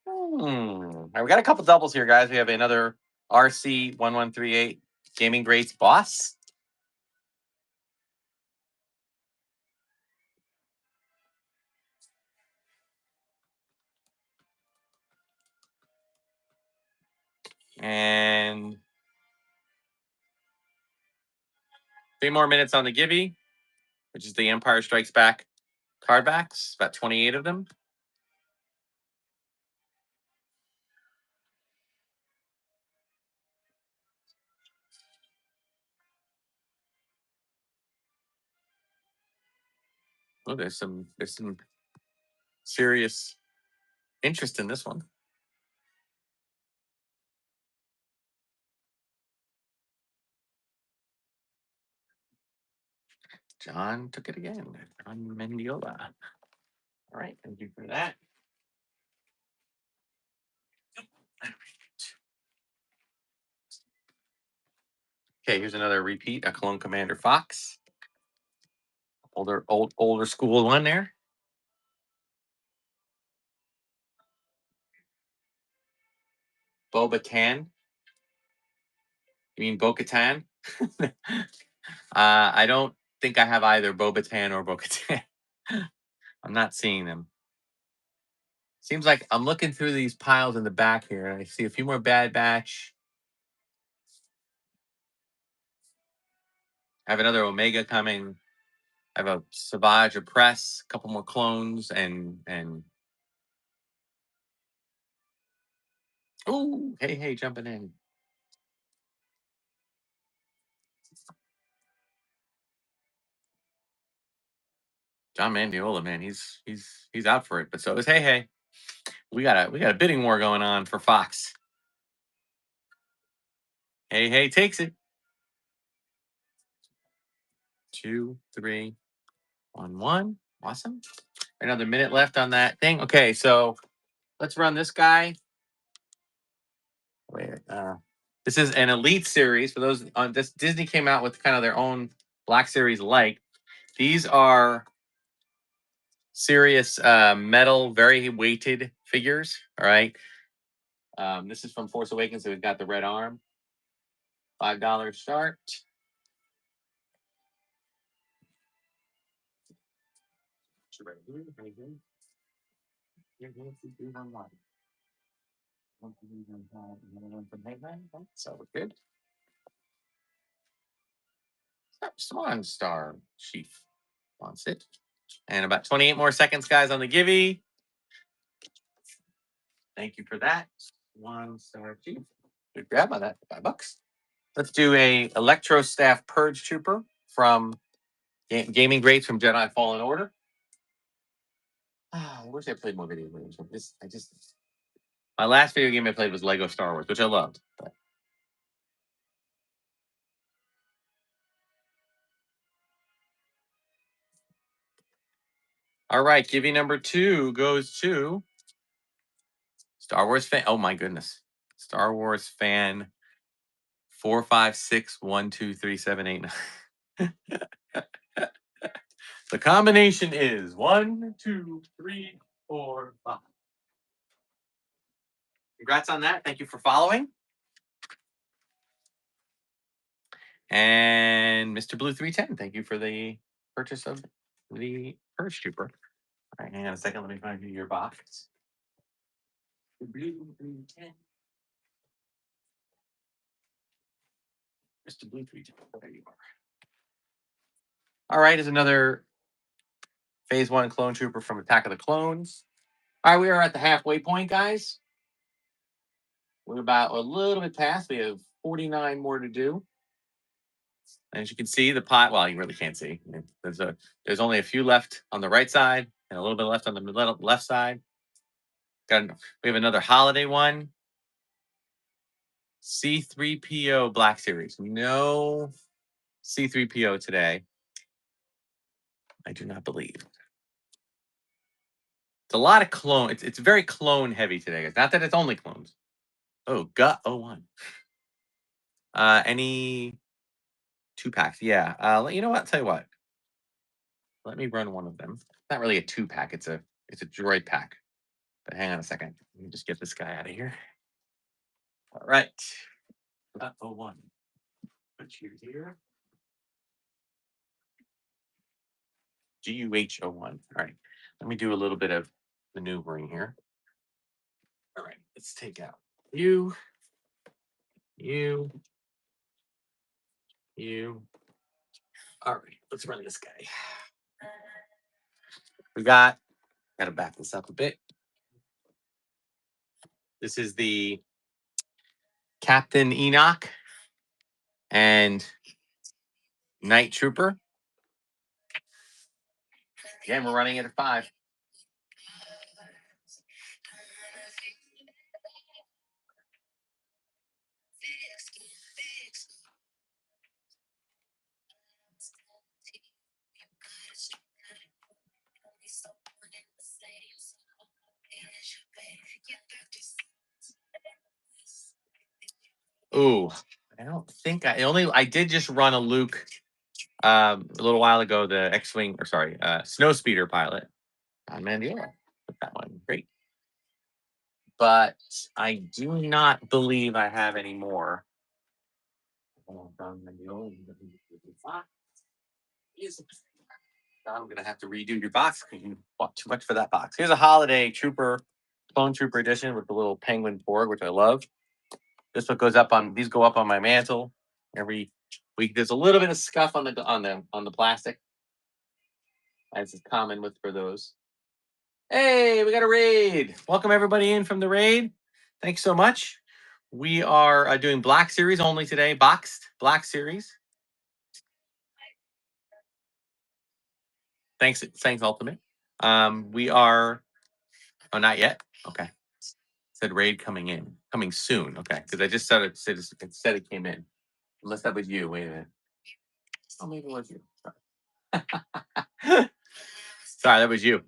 All right, we got a couple doubles here, guys. We have another RC1138 Gaming Greats Boss. And 3 more minutes on the Gibby, which is the Empire Strikes Back card backs, about 28 of them. Oh, there's some serious interest in this one. John took it again. John Mendiola. All right, thank you for that. Okay, here's another repeat. A Clone Commander Fox. Older school one there. Bo-Katan. You mean Bo-Katan? I don't think I have either Bo-Katan or Bo-Katan. I'm not seeing them. Seems like I'm looking through these piles in the back here, and I see a few more Bad Batch. I have another Omega coming. I have a Savage, a Press, a couple more clones, and oh, hey, jumping in. John Mandiola, man, he's out for it. But so is Hey. We got a bidding war going on for Fox. Hey takes it. 2, 3, 1, 1. Awesome. Another minute left on that thing. Okay, so let's run this guy. Wait, this is an Elite series for those on this. Disney came out with kind of their own Black Series like. These are serious metal, very weighted figures. All right. This is from Force Awakens, so we've got the red arm. $5 start. So we're good. Swan Star Chief wants it. And about 28 more seconds, guys, on the Givey. Thank you for that. Swan Star Chief. Good grab on that. $5. Let's do a Electro Staff Purge Trooper from Gaming Greats from Jedi Fallen Order. I wish I played more video games. My last video game I played was Lego Star Wars, which I loved. But. All right, Givey number 2 goes to Star Wars fan. Oh my goodness, Star Wars fan 456123789. The combination is 1, 2, 3, 4, 5. Congrats on that. Thank you for following. And Mr. Blue 310, thank you for the purchase of the Purge Trooper. All right, hang on a second. Let me find you your box. Blue 310. Mr. Blue 310. There you are. All right, is another Phase 1 Clone Trooper from Attack of the Clones. All right, we are at the halfway point, guys. We're about a little bit past. We have 49 more to do. As you can see, the pot. Well, you really can't see. There's only a few left on the right side and a little bit left on the left side. We have another holiday one. C3PO Black Series. No C3PO today. I do not believe. It's a lot of clone. It's very clone heavy today, guys. Not that it's only clones. Oh, gut 01. Any 2-packs? Yeah. You know what? I'll tell you what. Let me run one of them. It's not really a 2-pack. It's a droid pack. But hang on a second. Let me just get this guy out of here. All right. Gut 01. Put you here. GUH01. All right. Let me do a little bit of maneuvering here. All right. Let's take out you. All right. Let's run this guy. We got to back this up a bit. This is the Captain Enoch and Night Trooper. Again, we're running it at 5. Ooh, I don't think I did just run a Luke a little while ago, the X-wing, or sorry, snow speeder pilot on Mandela. That one great, but I do not believe I have any more. I'm gonna have to redo your box because you bought too much for that box. Here's a holiday trooper, Clone Trooper edition with the little penguin porg, which I love. This one goes up on, these go up on my mantle every week. There's a little bit of scuff on the plastic, as is common with for those. Hey, we got a raid. Welcome everybody in from the raid. Thanks so much. We are doing Black Series only today, boxed Black Series. Thanks, Ultimate. We are. Oh, not yet. Okay. Said raid coming soon. Okay, because I just said it came in. Unless that was you. Wait a minute. Oh, maybe it was you. Sorry, Sorry, that was you.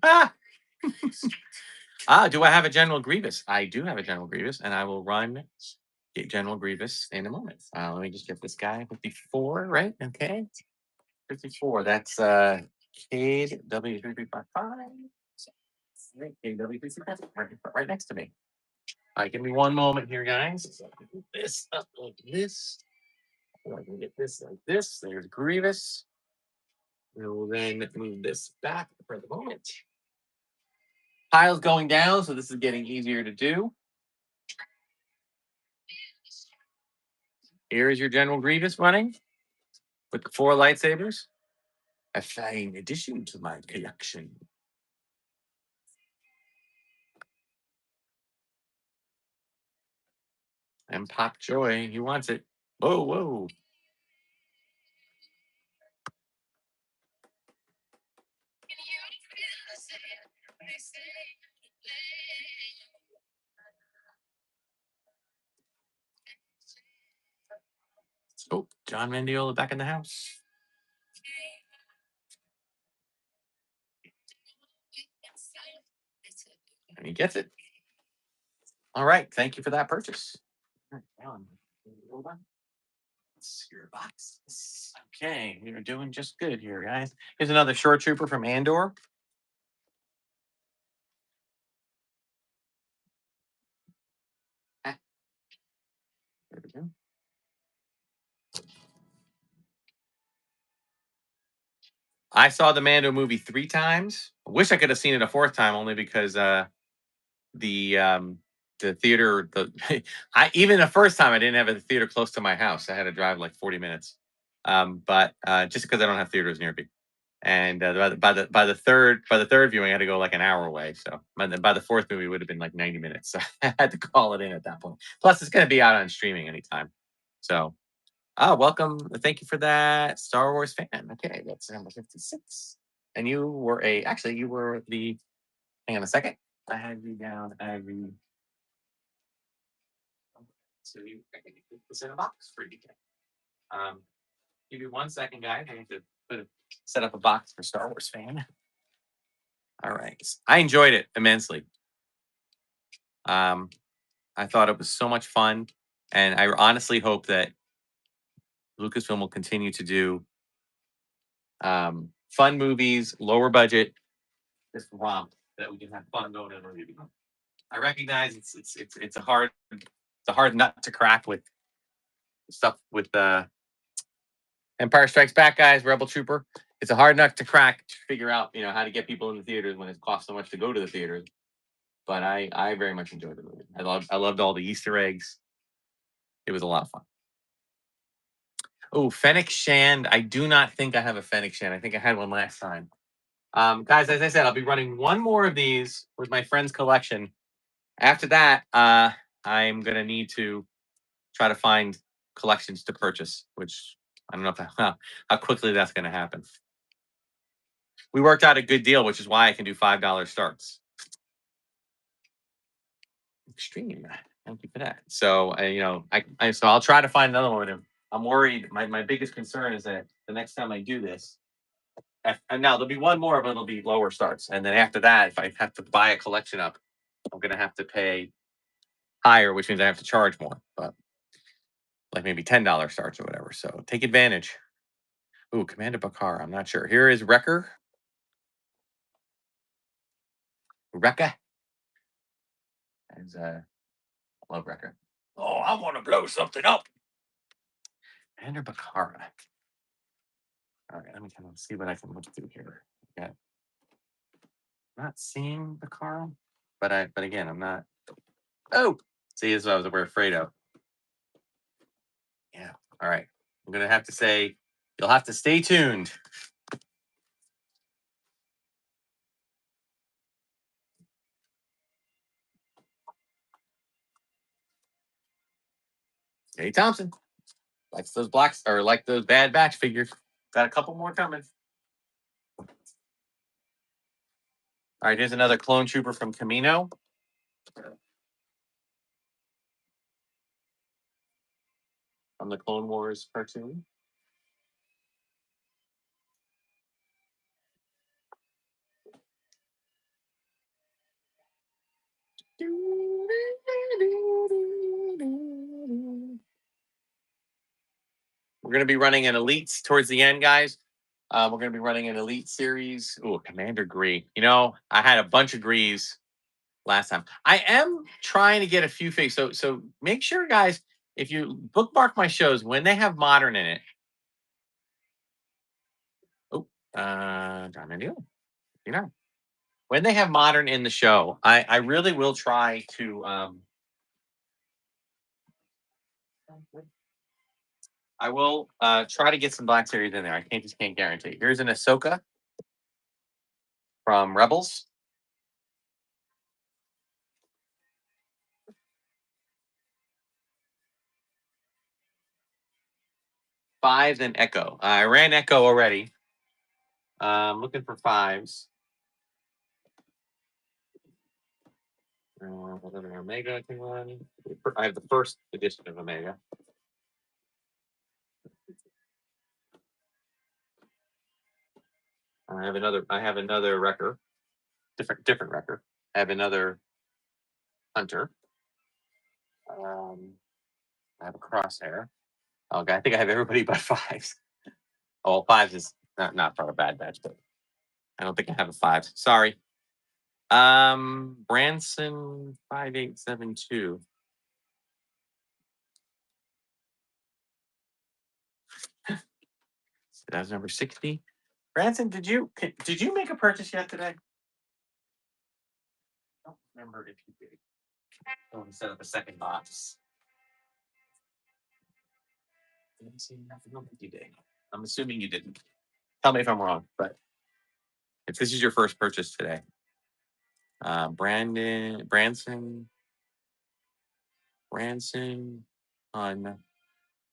Do I have a General Grievous? I do have a General Grievous, and I will run get General Grievous in a moment. Let me just get this guy 54, right? Okay. 54. That's Cade W3355. Cade W3355 right next to me. All right, give me one moment here, guys. So I can do this up like this. I can get this like this. There's Grievous. We will then move this back for the moment. Pile's going down, so this is getting easier to do. Here is your General Grievous running with the 4 lightsabers. A fine addition to my collection. And Pop Joy, he wants it. Whoa, whoa. Oh, John Mendiola back in the house. And he gets it. All right. Thank you for that purchase. All right, hold on. Let's see your box. Okay, we are doing just good here, guys. Here's another short trooper from Andor. Ah, there we go. I saw the Mando movie 3 times. I wish I could have seen it a 4th time, only because the um the theater I even the first time I didn't have a theater close to my house. I had to drive like 40 minutes. But just because I don't have theaters near me. And by the third viewing, I had to go like an hour away. So by the 4th movie, it would have been like 90 minutes. So I had to call it in at that point. Plus, it's going to be out on streaming anytime. So, welcome. Thank you for that, Star Wars fan. Okay, that's number 56. And you were the. Hang on a second. I had you down as the. So I can put this in a box for you. Um, give me 1 second, guys. I have to set up a box for Star Wars fan. All right. I enjoyed it immensely. I thought it was so much fun, and I honestly hope that Lucasfilm will continue to do fun movies, lower budget, just romp that we can have fun going in a movie. I recognize it's a hard nut to crack with stuff with Empire Strikes Back, guys, Rebel Trooper. It's a hard nut to crack to figure out how to get people in the theaters when it costs so much to go to the theaters. But I very much enjoyed the movie. I loved all the Easter eggs. It was a lot of fun. Oh, Fennec Shand. I do not think I have a Fennec Shand. I think I had one last time. Guys, as I said, I'll be running one more of these with my friend's collection. After that, I'm gonna need to try to find collections to purchase, which I don't know how quickly that's gonna happen. We worked out a good deal, which is why I can do $5 starts. Extreme. Thank you for that. So, so I'll try to find another one with him. I'm worried. My biggest concern is that the next time I do this, and now there'll be one more, but it'll be lower starts. And then after that, if I have to buy a collection up, I'm going to have to pay higher, which means I have to charge more. But like maybe $10 starts or whatever. So take advantage. Ooh, Commander Bakar. I'm not sure. Here is Wrecker. Wrecker. As I love Wrecker. Oh, I want to blow something up. Commander Bakara. All right, let me kind of see what I can look through here. Yeah, not seeing Bakara, but again, I'm not. Oh, see, this is what I was afraid of. Yeah. All right. I'm gonna have to say you'll have to stay tuned. Jay Thompson likes those blacks or like those bad batch figures. Got a couple more coming. All right, here's another clone trooper from Camino. From the Clone Wars cartoon. We're going to be running an Elites towards the end, guys. We're going to be running an Elite series. Ooh, Commander Gree. You know, I had a bunch of Grees last time. I am trying to get a few things. So make sure, guys, if you bookmark my shows when they have modern in it. Oh, Diamond Deal. You know, when they have modern in the show, I really will try to I will try to get some Black Series in there. I can't guarantee. Here's an Ahsoka from Rebels. Fives and Echo. I ran Echo already. I'm looking for fives. Whatever Omega can run. I have the first edition of Omega. I have another Wrecker. Different Wrecker. I have another Hunter. I have a Crosshair. Okay, I think I have everybody but fives. Oh, well, fives is not part of Bad Batch, but I don't think I have a five. Sorry. Branson 5872. That's number 60. Branson, did you make a purchase yet today? I don't remember if you did. I want to set up a second box. I don't think you did. I'm assuming you didn't. Tell me if I'm wrong, but if this is your first purchase today, Branson, on.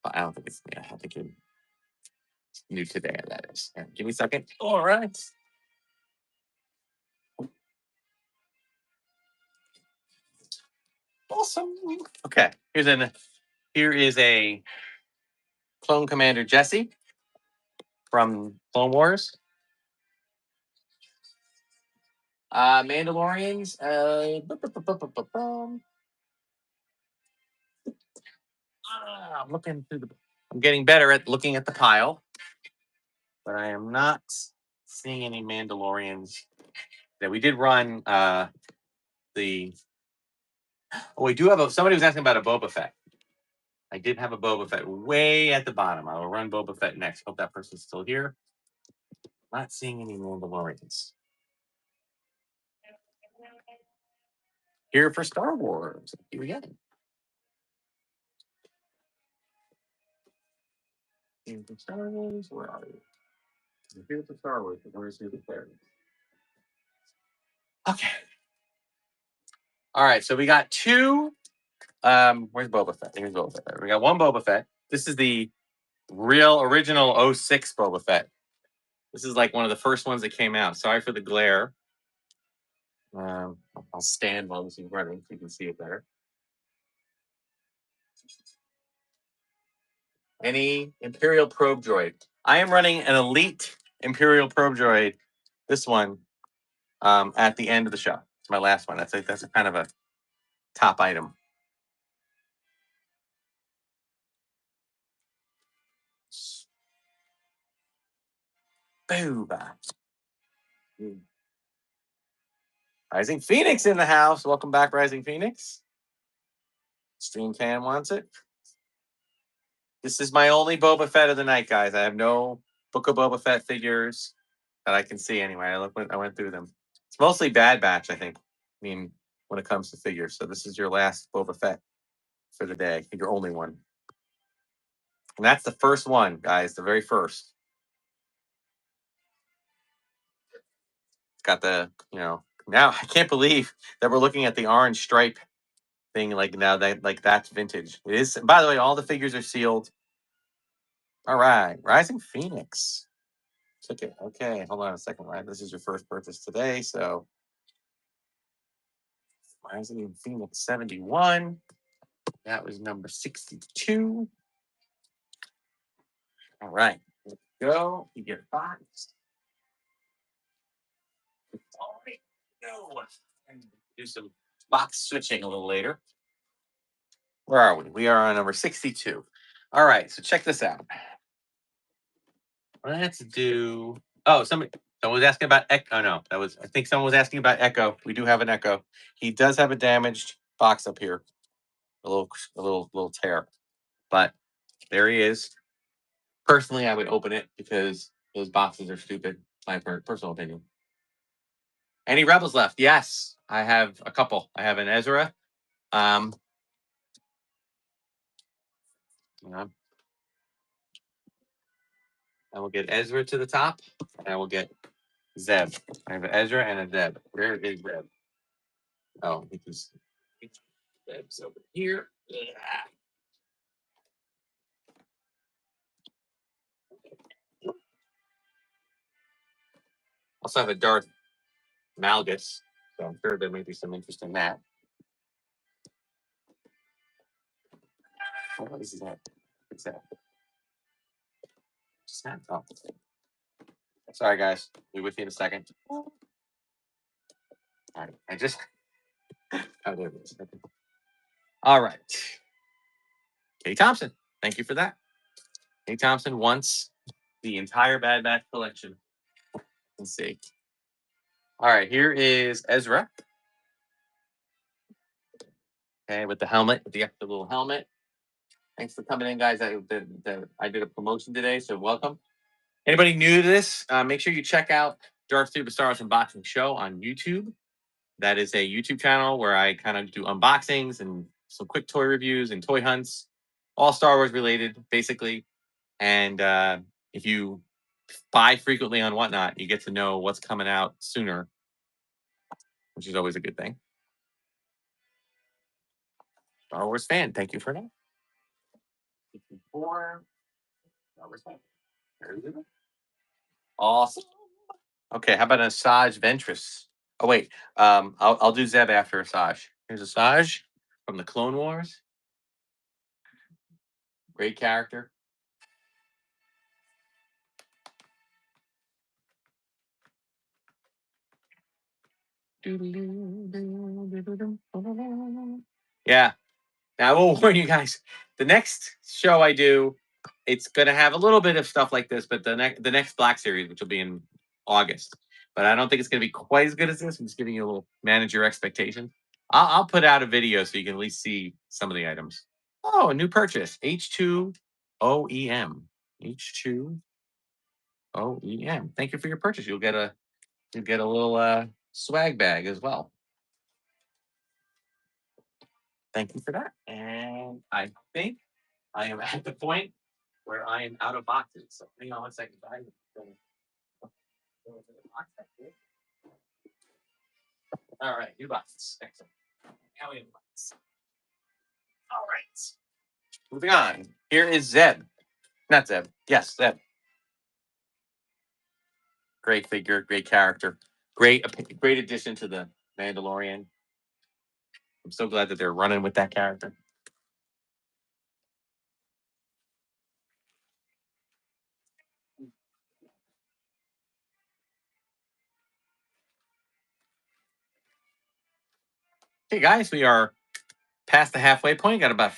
I don't think it's. Yeah, I think you new today. That is. Yeah, give me a second. All right. Awesome. Okay. Here is a Clone Commander Jesse from Clone Wars. Mandalorians. I'm getting better at looking at the pile, but I am not seeing any Mandalorians. That we did run the. Oh, we do have somebody was asking about a Boba Fett. I did have a Boba Fett way at the bottom. I will run Boba Fett next. Hope that person's still here. Not seeing any Mandalorians. Here for Star Wars. Here we go. Here for Star Wars. Where are you? Here for Star Wars. Where's the player? Okay. All right. So we got two. Where's Boba Fett? Here's Boba Fett. We got one Boba Fett. This is the real original 06 Boba Fett. This is like one of the first ones that came out. Sorry for the glare. I'll stand while this is running so you can see it better. Any Imperial probe droid? I am running an elite Imperial probe droid. This one at the end of the show. It's my last one. That's a kind of a top item. Booba. Rising Phoenix in the house. Welcome back, Rising Phoenix. Stream fan wants it. This is my only Boba Fett of the night, guys. I have no Book of Boba Fett figures that I can see anyway. I went through them. It's mostly Bad Batch, I think. I mean, when it comes to figures. So this is your last Boba Fett for the day. Your only one. And that's the first one, guys. The very first. It's got the, now I can't believe that we're looking at the orange stripe thing like now that that's vintage. It is. By the way, all the figures are sealed. All right, Rising Phoenix. Took it. Okay, hold on a second. Right, this is your first purchase today, so Rising Phoenix 71. That was number 62. All right, let's go. You get a box. All right, go. Do some box switching a little later. Where are we? We are on number 62. All right, so check this out. Let's do. Oh, someone was asking about Echo. Oh no, I think someone was asking about Echo. We do have an Echo. He does have a damaged box up here, a little tear, but there he is. Personally, I would open it because those boxes are stupid. My personal opinion. Any Rebels left? Yes, I have a couple. I have an Ezra. Yeah. I will get Ezra to the top, and I will get Zeb. I have an Ezra and a Zeb. Where is Zeb? Oh, because Zeb's over here. Also have a Darth Malgus, so I'm sure there may be some interest in that. What is that? What's that? What's that? Oh. Sorry, guys. Be with you in a second. All right. I just. Oh, there it is. All right. Kay Thompson. Thank you for that. Kay Thompson wants the entire Bad Batch collection. Let's see. All right. Here is Ezra. Okay, with the helmet, with the extra little helmet. Thanks for coming in, guys. I did a promotion today, so welcome. Anybody new to this, make sure you check out Darth Tuba Star Wars Unboxing Show on YouTube. That is a YouTube channel where I kind of do unboxings and some quick toy reviews and toy hunts, all Star Wars related, basically. And if you buy frequently on Whatnot, you get to know what's coming out sooner, which is always a good thing. Star Wars fan, thank you for that. 54. Star Wars fan. Awesome. Okay, how about an Asajj Ventress? Oh wait, I'll do Zeb after Asajj. Here's Asajj from the Clone Wars. Great character. Yeah. Now I will warn you guys. The next show I do, it's gonna have a little bit of stuff like this, but the next Black Series, which will be in August, but I don't think it's gonna be quite as good as this. I'm just giving you a little manage your expectation. I'll put out a video so you can at least see some of the items. Oh, a new purchase. H2 OEM. H2 OEM. Thank you for your purchase. You'll get a little swag bag as well. Thank you for that. And I think I am at the point where I am out of boxes. So hang on one second. All right, new boxes. Excellent. Now we have boxes. All right. Moving on. Here is Zeb. Not Zeb. Yes, Zeb. Great figure, great character, great addition to the Mandalorian. I'm so glad that they're running with that character. Okay, guys, we are past the halfway point. Got about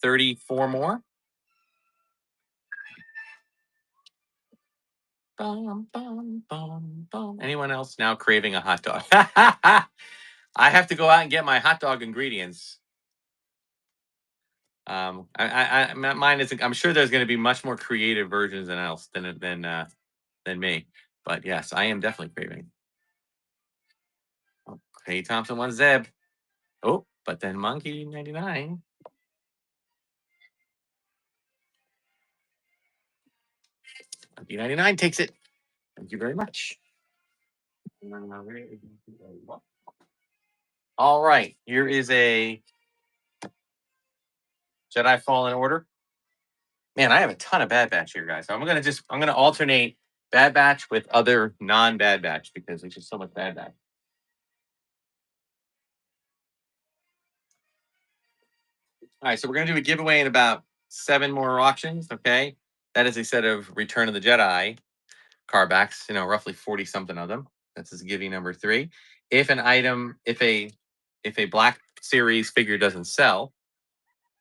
34 more. Bum, bum, bum, bum. Anyone else now craving a hot dog? I have to go out and get my hot dog ingredients. Mine isn't. I'm sure there's going to be much more creative versions than me. But yes, I am definitely craving. Oh, hey Thompson, one Zeb. Oh, but then Monkey 99. Monkey 99 takes it. Thank you very much. All right, here is a Jedi Fallen Order. Man, I have a ton of Bad Batch here, guys. So I'm gonna alternate Bad Batch with other non-Bad Batch because there's just so much Bad Batch. All right, so we're gonna do a giveaway in about 7 more auctions. Okay, that is a set of Return of the Jedi carbacks. Roughly 40 something of them. That's his giving number 3. If an item, if a Black Series figure doesn't sell,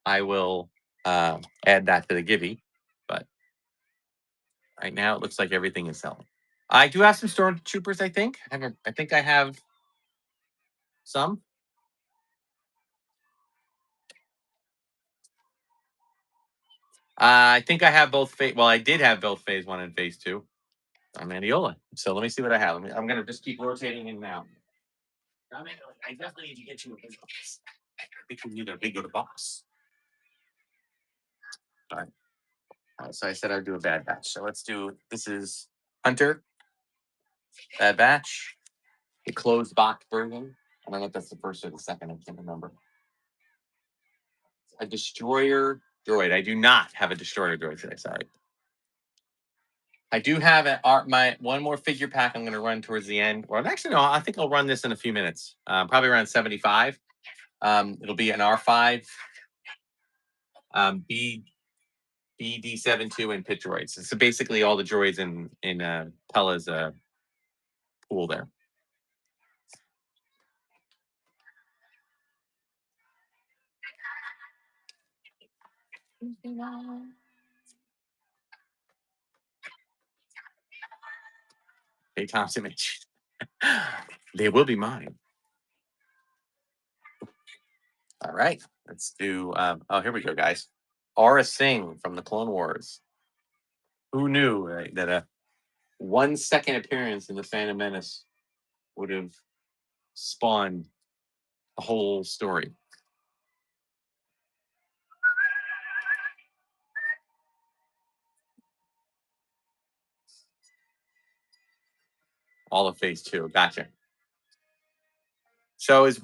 I will add that to the givey. But right now, it looks like everything is selling. I do have some stormtroopers. I think I have some. I think I have both. Well, I did have both phase 1 and phase 2. I'm Andiola. So let me see what I have. I'm gonna just keep rotating in now. I definitely need to get you a big box. I think we need a bigger box. All right. So I said I'd do a Bad Batch. So let's do. This is Hunter. Bad Batch. The closed box version. I don't know if that's the first or the second. I can't remember. A destroyer droid. I do not have a destroyer droid today. Sorry. I do have my one more figure pack I'm going to run towards the end. Well, actually, no, I think I'll run this in a few minutes. Probably around 75. It'll be an R5, BD72, and pit droids. So basically all the droids in Pella's pool there. Hey, Thompson, they will be mine. All right, let's do. Here we go, guys. Aura Singh from the Clone Wars. Who knew, right, that a 1-second appearance in the Phantom Menace would have spawned a whole story? All of phase 2. Gotcha. So is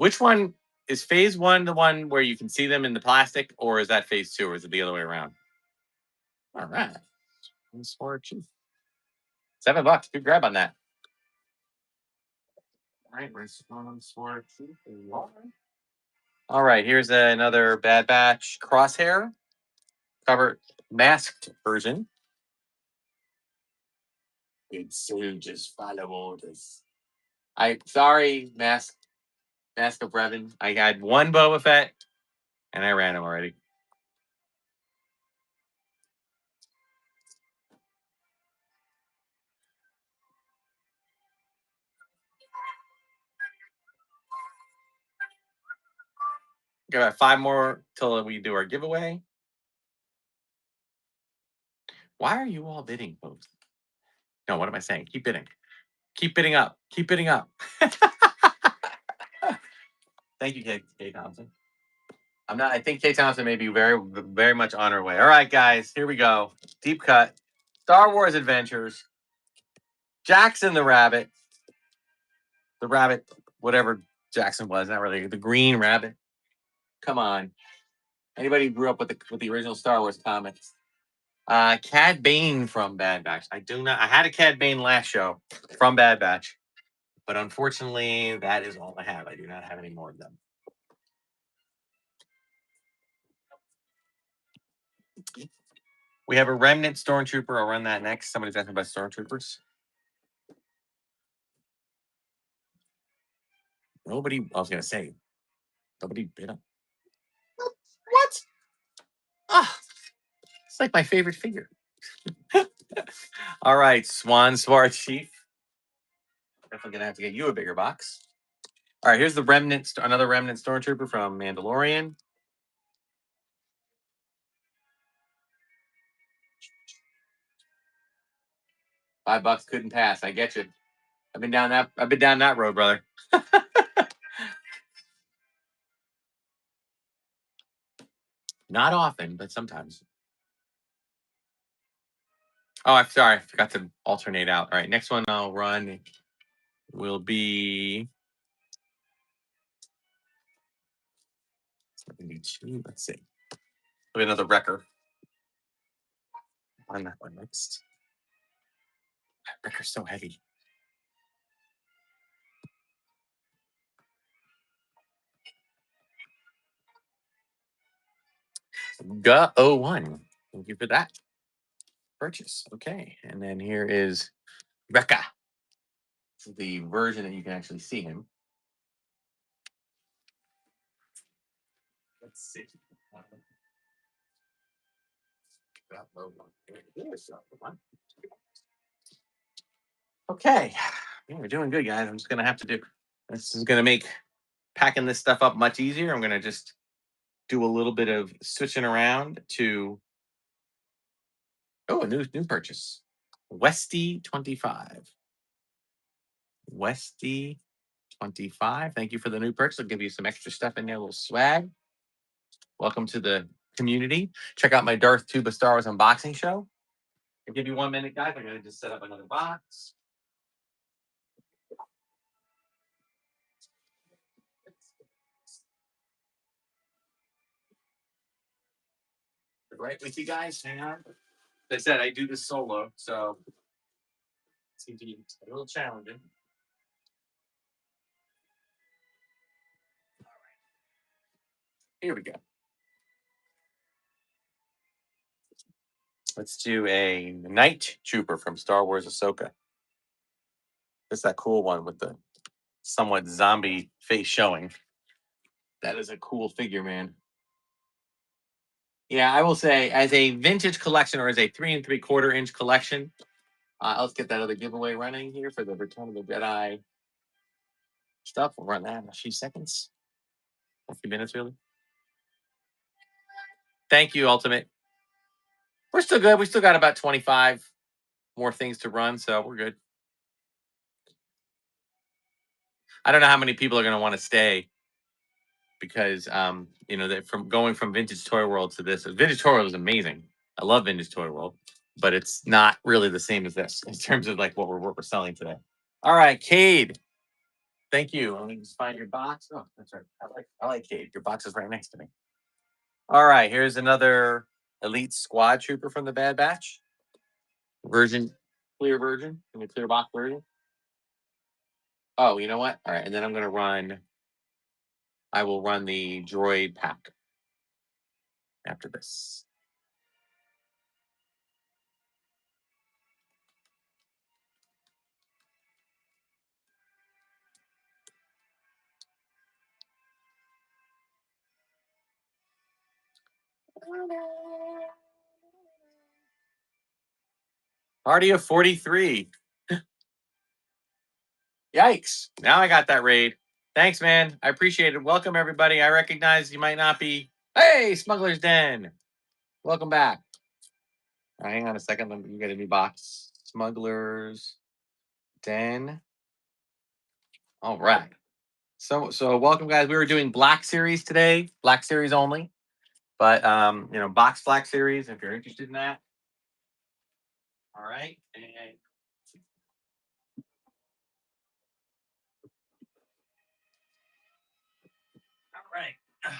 phase 1 the one where you can see them in the plastic, or is that phase 2, or is it the other way around? All right. $7. Good grab on that. All right, here's another Bad Batch Crosshair cover masked version. So just follow orders. Sorry, Mask of Revan. I had one Boba Fett, and I ran him already. Got 5 more till we do our giveaway. Why are you all bidding, folks? No, what am I saying? Keep bidding. Keep bidding up. Keep bidding up. Thank you, Kay Thompson. I think Kay Thompson may be very, very much on her way. All right, guys, here we go. Deep cut. Star Wars Adventures. Jackson the Rabbit. The rabbit, whatever Jackson was, not really the Green Rabbit. Come on. Anybody who grew up with the original Star Wars comics? Cad Bane from Bad Batch. I had a Cad Bane last show from Bad Batch, but unfortunately, that is all I have. I do not have any more of them. We have a Remnant Stormtrooper. I'll run that next. Somebody's asking about Stormtroopers. I was going to say, nobody bid on. What? Ah, it's like my favorite figure. All right, Swan Sword Chief. Definitely gonna have to get you a bigger box. All right, here's the remnant, another remnant stormtrooper from Mandalorian. $5 couldn't pass. I get you. I've been down that road, brother. Not often, but sometimes. Oh, I'm sorry. I forgot to alternate out. All right, next one I'll run will be 72. Let's see. We'll another wrecker. On that one next. That wrecker's so heavy. Go01. Thank you for that purchase. Okay, and then here is Rekka. This is the version that you can actually see him. Let's see. Okay, yeah, we're doing good, guys. I'm just gonna have to do. This is gonna make packing this stuff up much easier. I'm gonna just do a little bit of switching around to. Oh, a new purchase. Westy 25. Westy 25. Thank you for the new purchase. I'll give you some extra stuff in there, a little swag. Welcome to the community. Check out my Darth Tuba Star Wars unboxing show. I'll give you 1 minute, guys. I'm going to just set up another box. Right with you guys. Hang on. As I said, I do this solo, so it seems to be a little challenging. Here we go. Let's do a Night Trooper from Star Wars Ahsoka. It's that cool one with the somewhat zombie face showing. That is a cool figure, man. Yeah, I will say, as a vintage collection or as a 3 3/4 inch collection, let's get that other giveaway running here for the Return of the Jedi stuff. We'll run that in a few seconds, a few minutes, really. Thank you, Ultimate. We're still good. We still got about 25 more things to run, so we're good. I don't know how many people are going to want to stay because, from going from Vintage Toy World to this. Vintage Toy World is amazing. I love Vintage Toy World, but it's not really the same as this in terms of like what we're selling today. All right, Cade. Thank you. Let me just find your box. Oh, that's right. I like Cade. Your box is right next to me. All right, here's another Elite Squad Trooper from the Bad Batch. Clear version, in the clear box version. Oh, you know what? All right, and then I will run the droid pack after this. Party of 43. Yikes. Now I got that raid. Thanks, man. I appreciate it. Welcome, everybody. I recognize you might not be. Hey, Smuggler's Den. Welcome back. All right, hang on a second. Let me get a new box. Smuggler's Den. All right. So welcome, guys. We were doing Black Series today. Black Series only. But, box Black Series, if you're interested in that. All right. And all right.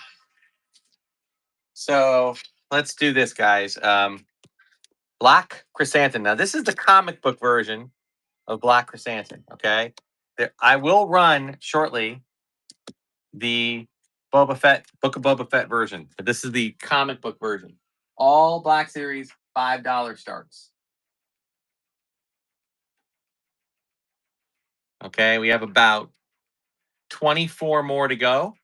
So let's do this, guys. Black Chrysanthemum. Now, this is the comic book version of Black Chrysanthemum. Okay. I will run shortly the Book of Boba Fett version, but this is the comic book version. All Black Series, $5 starts. Okay, we have about 24 more to go.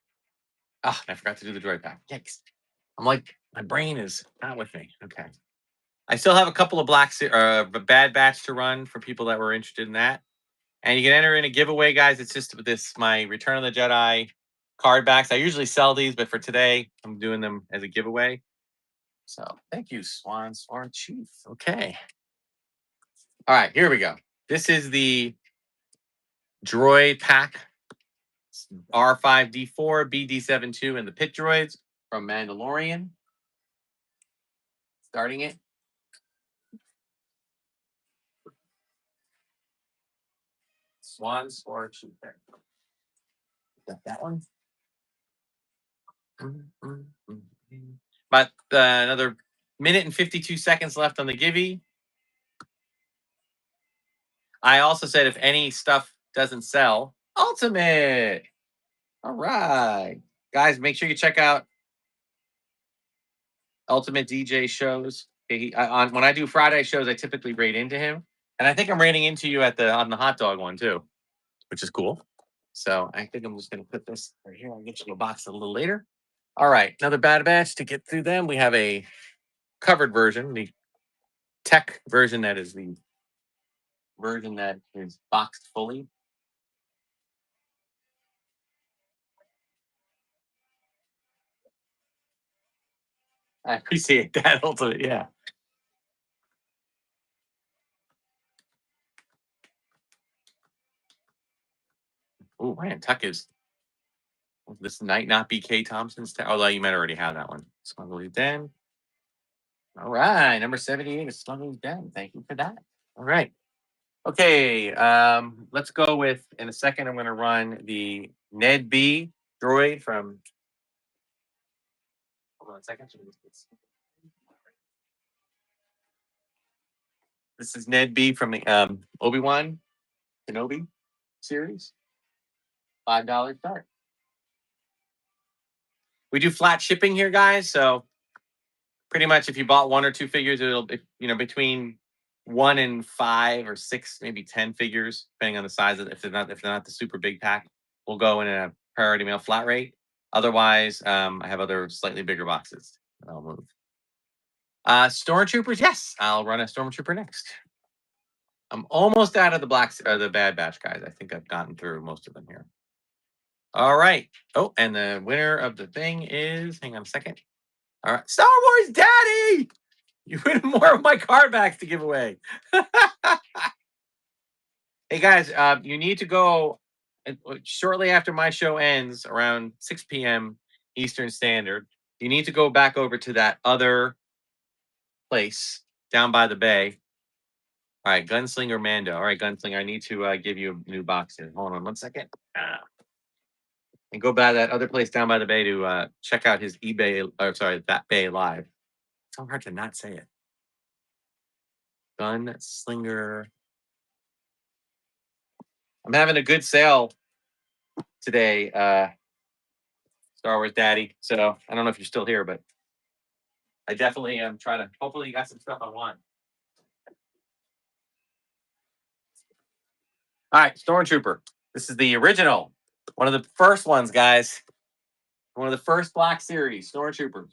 Oh, I forgot to do the droid pack. Yikes. I'm like, my brain is not with me. Okay. I still have a couple of bad batch to run for people that were interested in that. And you can enter in a giveaway, guys. It's just this my Return of the Jedi card backs. I usually sell these, but for today, I'm doing them as a giveaway. So thank you, Swan Chief. Okay. All right, here we go. This is the droid pack R5D4, BD72, and the pit droids from Mandalorian. Starting it. Swans or Chief there. Got that one. But another minute and 52 seconds left on the Givey. I also said if any stuff doesn't sell, Ultimate. All right. Guys, make sure you check out Ultimate DJ shows. When I do Friday shows, I typically rate into him. And I think I'm rating into you on the hot dog one too, which is cool. So I think I'm just going to put this right here. I'll get you a box a little later. All right. Another bad batch to get through them. We have a covered version, the tech version that is the version that is boxed fully. I appreciate that, Ultimate. Yeah. Oh, man. Tuck is. This might not be K. Thompson's. Although you might already have that one. Smuggler's Den. All right. Number 78 is Smuggler's Den. Thank you for that. All right. Okay. Let's go with, in a second, I'm going to run the Ned B droid from. Hold on a second. This is Ned B from the Obi-Wan Kenobi series. $5 start. We do flat shipping here, guys. So pretty much if you bought one or two figures, it'll be, between 1 and 5 or 6, maybe 10 figures, depending on the size of it. If they're not the super big pack, we'll go in a priority mail flat rate. Otherwise, I have other slightly bigger boxes that I'll move. Stormtroopers, yes, I'll run a Stormtrooper next. I'm almost out of the bad batch, guys. I think I've gotten through most of them here. All right. Oh, and the winner of the thing is, hang on a second. All right, Star Wars Daddy! You win more of my card backs to give away. Hey, guys, you need to go shortly after my show ends, around 6 p.m. Eastern Standard. You need to go back over to that other place down by the bay. All right, Gunslinger Mando. All right, Gunslinger, I need to give you a new box here. Hold on one second. And go by that other place down by the bay to check out his eBay, that bay live. It's so hard to not say it. Gunslinger. I'm having a good sale today, Star Wars Daddy. So I don't know if you're still here, but I definitely am trying to. Hopefully, you got some stuff I want. All right, Stormtrooper. This is the original, one of the first ones, guys. One of the first Black Series Stormtroopers.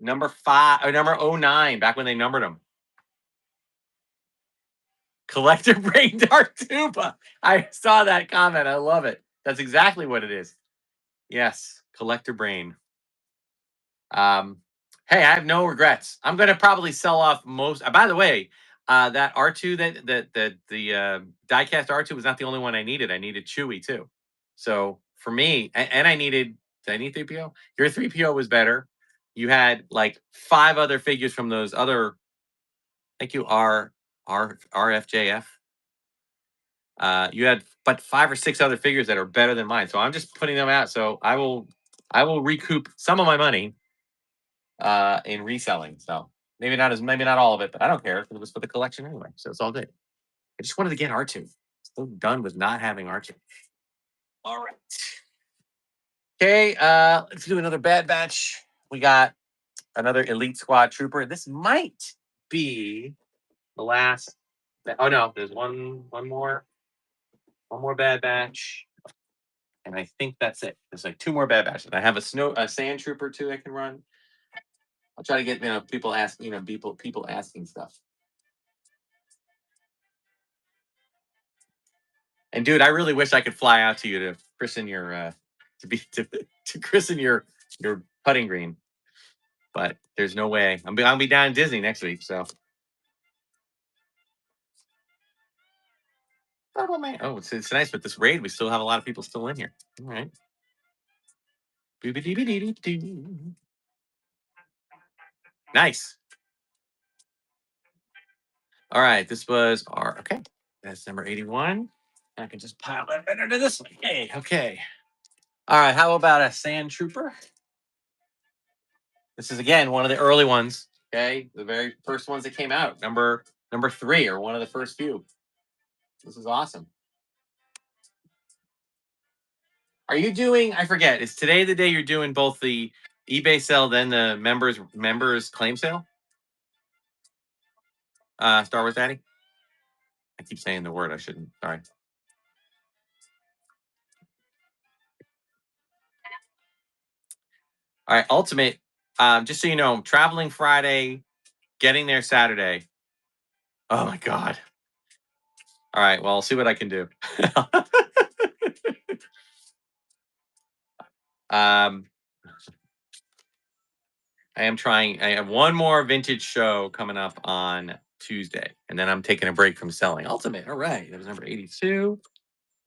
Number 5 or number 09, back when they numbered them. Collector Brain Darth Tuba. I saw that comment. I love it. That's exactly what it is. Yes, Collector Brain. Hey, I have no regrets. I'm going to probably sell off most. By the way, that R2 the diecast R2 was not the only one I needed. I needed Chewie too. So for me, and I needed. Did I need 3PO? Your 3PO was better. You had like 5 other figures from those other. Thank you, RFJF. You had but 5 or 6 other figures that are better than mine. So I'm just putting them out. So I will recoup some of my money in reselling. So maybe not all of it, but I don't care. It was for the collection anyway. So it's all good. I just wanted to get R2. Still done with not having R2. All right. Okay, let's do another bad batch. We got another Elite Squad Trooper. This might be the last. Oh no, there's one more bad batch, and I think that's it. There's like 2 more bad batches. I have a Sand Trooper too I can run. I'll try to get people ask people asking stuff. And dude, I really wish I could fly out to you to christen your to christen your putting green, but there's no way. I'll be down in Disney next week, so. Oh man, oh it's nice with this raid. We still have a lot of people still in here. All right. Boobity-dee-dee-dee-doo. Nice. All right, this was our okay. That's number 81. I can just pile that right into this one. Yay, okay. All right, how about a sand trooper? This is again one of the early ones. Okay, the very first ones that came out. Number 3, or one of the first few. This is awesome. Are you doing? I forget. Is today the day you're doing both the eBay sale, then the members claim sale? Star Wars Daddy. I keep saying the word. I shouldn't. Sorry. All right, Ultimate. Just so you know, I'm traveling Friday, getting there Saturday. Oh my god. All right, well, I'll see what I can do. um, I am trying. I have one more vintage show coming up on Tuesday, and then I'm taking a break from selling. Ultimate. All right, that was number 82.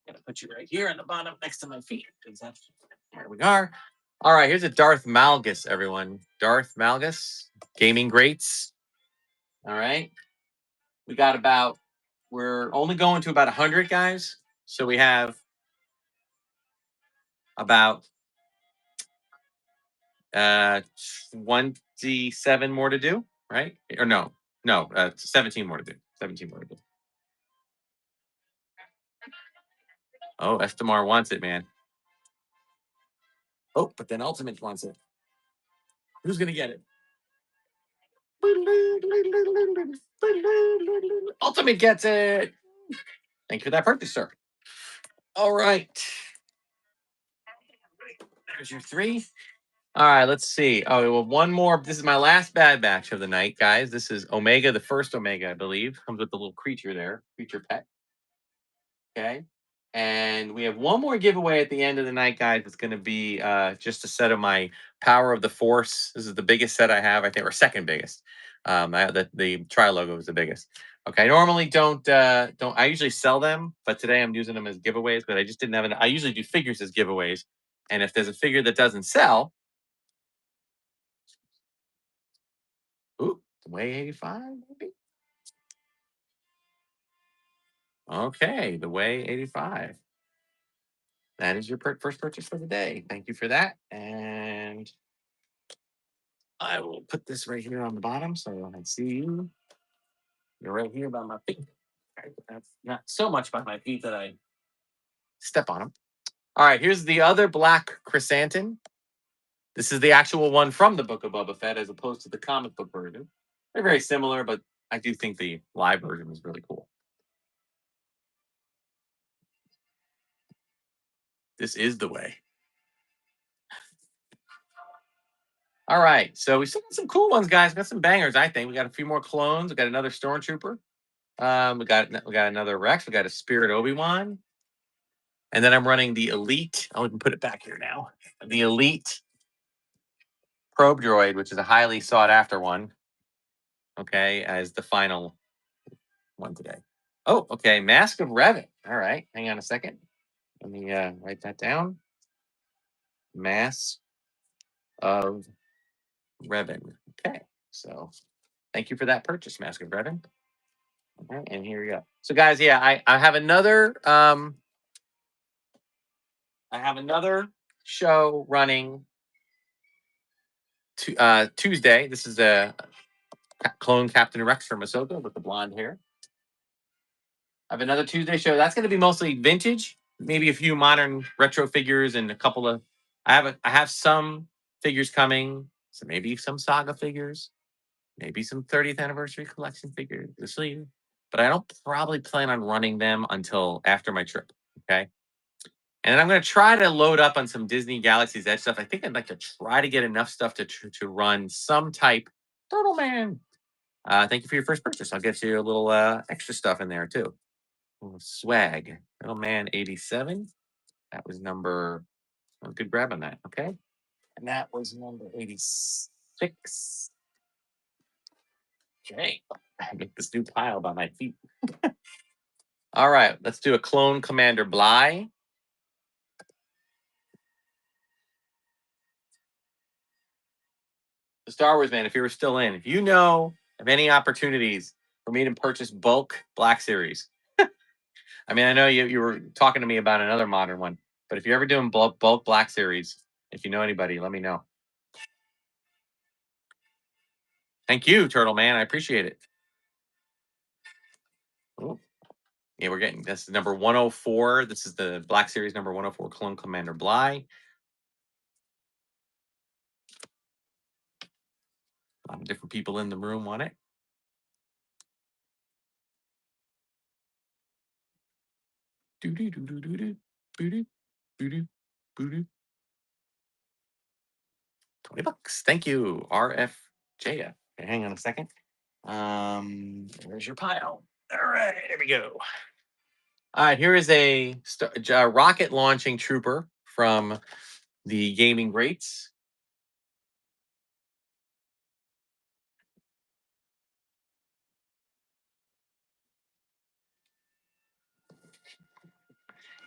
Gonna put you right here on the bottom next to my feet. There we are. All right, here's a Darth Malgus, everyone. Darth Malgus, gaming greats. All right, we're only going to about 100 guys, so we have about 27 more to do, right? Or no, 17 more to do. 17 more to do. Oh, Estamar wants it, man. Oh, but then Ultimate wants it. Who's gonna get it? Ultimate gets it. Thank you for that purchase, sir. All right. There's your 3. All right, let's see. Oh, well, one more. This is my last bad batch of the night, guys. This is Omega, the first Omega, I believe. Comes with the little creature there, creature pet. Okay. And we have one more giveaway at the end of the night, guys. It's going to be just a set of my Power of the Force. This is the biggest set I have, I think, or second biggest. The Tri logo is the biggest. Okay, I normally don't. I usually sell them, but today I'm using them as giveaways. But I just didn't have I usually do figures as giveaways, and if there's a figure that doesn't sell, ooh, way 85, maybe. Okay, the way 85. That is your first purchase for the day. Thank you for that. And I will put this right here on the bottom so I see you. You're right here by my feet. Okay, that's not so much by my feet that I step on them. All right, here's the other black chrysanthemum. This is the actual one from the Book of Boba Fett as opposed to the comic book version. They're very similar, but I do think the live version is really cool. This is the way. All right, so we still got some cool ones, guys. We got some bangers, I think. We got a few more clones. We got another Stormtrooper. We got another Rex. We got a Spirit Obi-Wan. And then I'm running the Elite. I'll even put it back here now. The Elite Probe Droid, which is a highly sought after one. Okay, as the final one today. Oh, okay. Mask of Revan. All right. Hang on a second. Let me write that down. Mask of Revan. Okay. So thank you for that purchase, Mask of Revan. Okay, and here we go. So guys, yeah, I have another show running Tuesday. This is a clone Captain Rex from Ahsoka with the blonde hair. I have another Tuesday show. That's going to be mostly vintage, maybe a few modern retro figures and a couple of. I have some figures coming, so maybe some Saga figures, maybe some 30th anniversary collection figures. We'll see. But I don't probably plan on running them until after my trip. Okay. And I'm going to try to load up on some Disney Galaxy's Edge stuff. I think I'd like to try to get enough stuff to run some type Turtle Man. Thank you for your first purchase. I'll get you a little extra stuff in there too. A little swag. Turtle Man 87. That was number. Oh, good grab on that. Okay. And that was number 86. Okay. I make this new pile by my feet. All right. Let's do a clone Commander Bly. The Star Wars man, if you were still in, if you know of any opportunities for me to purchase bulk Black Series, I mean, I know you were talking to me about another modern one, but if you're ever doing bulk Black Series, if you know anybody, let me know. Thank you, Turtle Man. I appreciate it. Ooh. Yeah, we're getting this is number 104. This is the Black Series number 104 Clone Commander Bly. A lot of different people in the room want it. Doo doo doo doo doo doo doo doo doo doo. $20. Thank you, RFJF. Okay, hang on a second. Where's your pile? All right, here we go. All right, here is a rocket launching trooper from the Gaming Greats.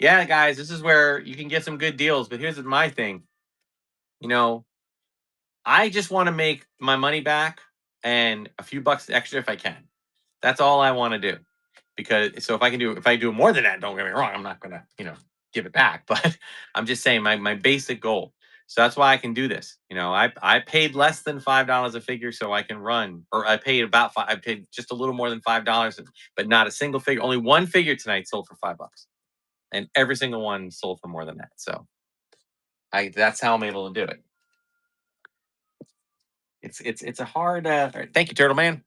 Yeah, guys, this is where you can get some good deals. But here's my thing. You know, I just want to make my money back and a few bucks extra if I can. That's all I want to do. Because so if I do more than that, don't get me wrong, I'm not gonna, give it back. But I'm just saying my basic goal. So that's why I can do this. I paid less than $5 a figure so I can run, or I paid about five. I paid just a little more than $5, but not a single figure. Only one figure tonight sold for $5, and every single one sold for more than that. So that's how I'm able to do it. It's a hard. Thank you, Turtle Man.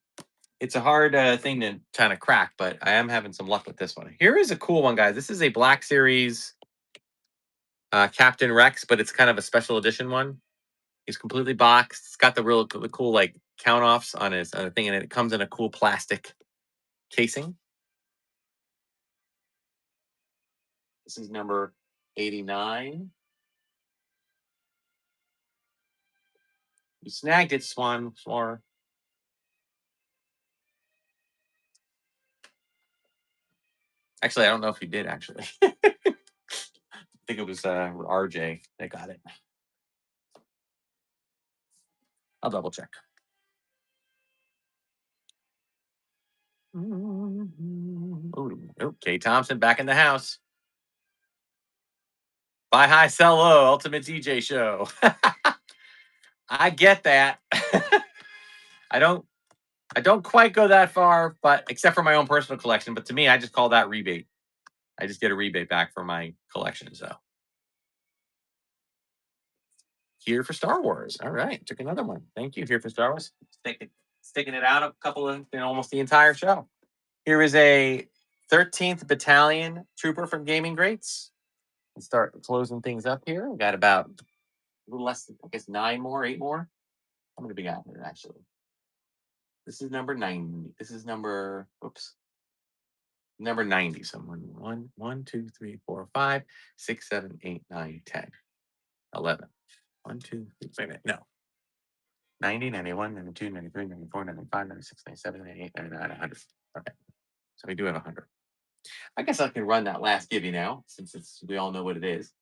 It's a hard thing to kind of crack, but I am having some luck with this one. Here is a cool one, guys. This is a Black Series Captain Rex, but it's kind of a special edition one. He's completely boxed. It's got the cool like count offs on his thing, and it comes in a cool plastic casing. This is number 89. You snagged it, Swan. Or actually, I don't know if you did. Actually, I think it was RJ that got it. I'll double check. Okay, Thompson back in the house. Buy high, sell low, Ultimate DJ show. I get that. I don't quite go that far, but except for my own personal collection. But to me, I just call that rebate. I just get a rebate back for my collection. So here for Star Wars. All right, took another one. Thank you. Here for Star Wars. Sticking it out a couple of almost the entire show. Here is a 13th Battalion trooper from Gaming Greats. Let's start closing things up here. We got about a little less than, I guess, 9 more, 8 more. How many we got here, actually? This is number 90. This is number 90. So 1, 2, 3, 4, 5, 6, 7, 8, 9, 10, 11. 1, 2, 3, wait a minute. No. 90, 91, 92, 93, 94, 95, 96, 97, 98, 99, 100. Okay. So we do have 100. I guess I can run that last givey now, since we all know what it is.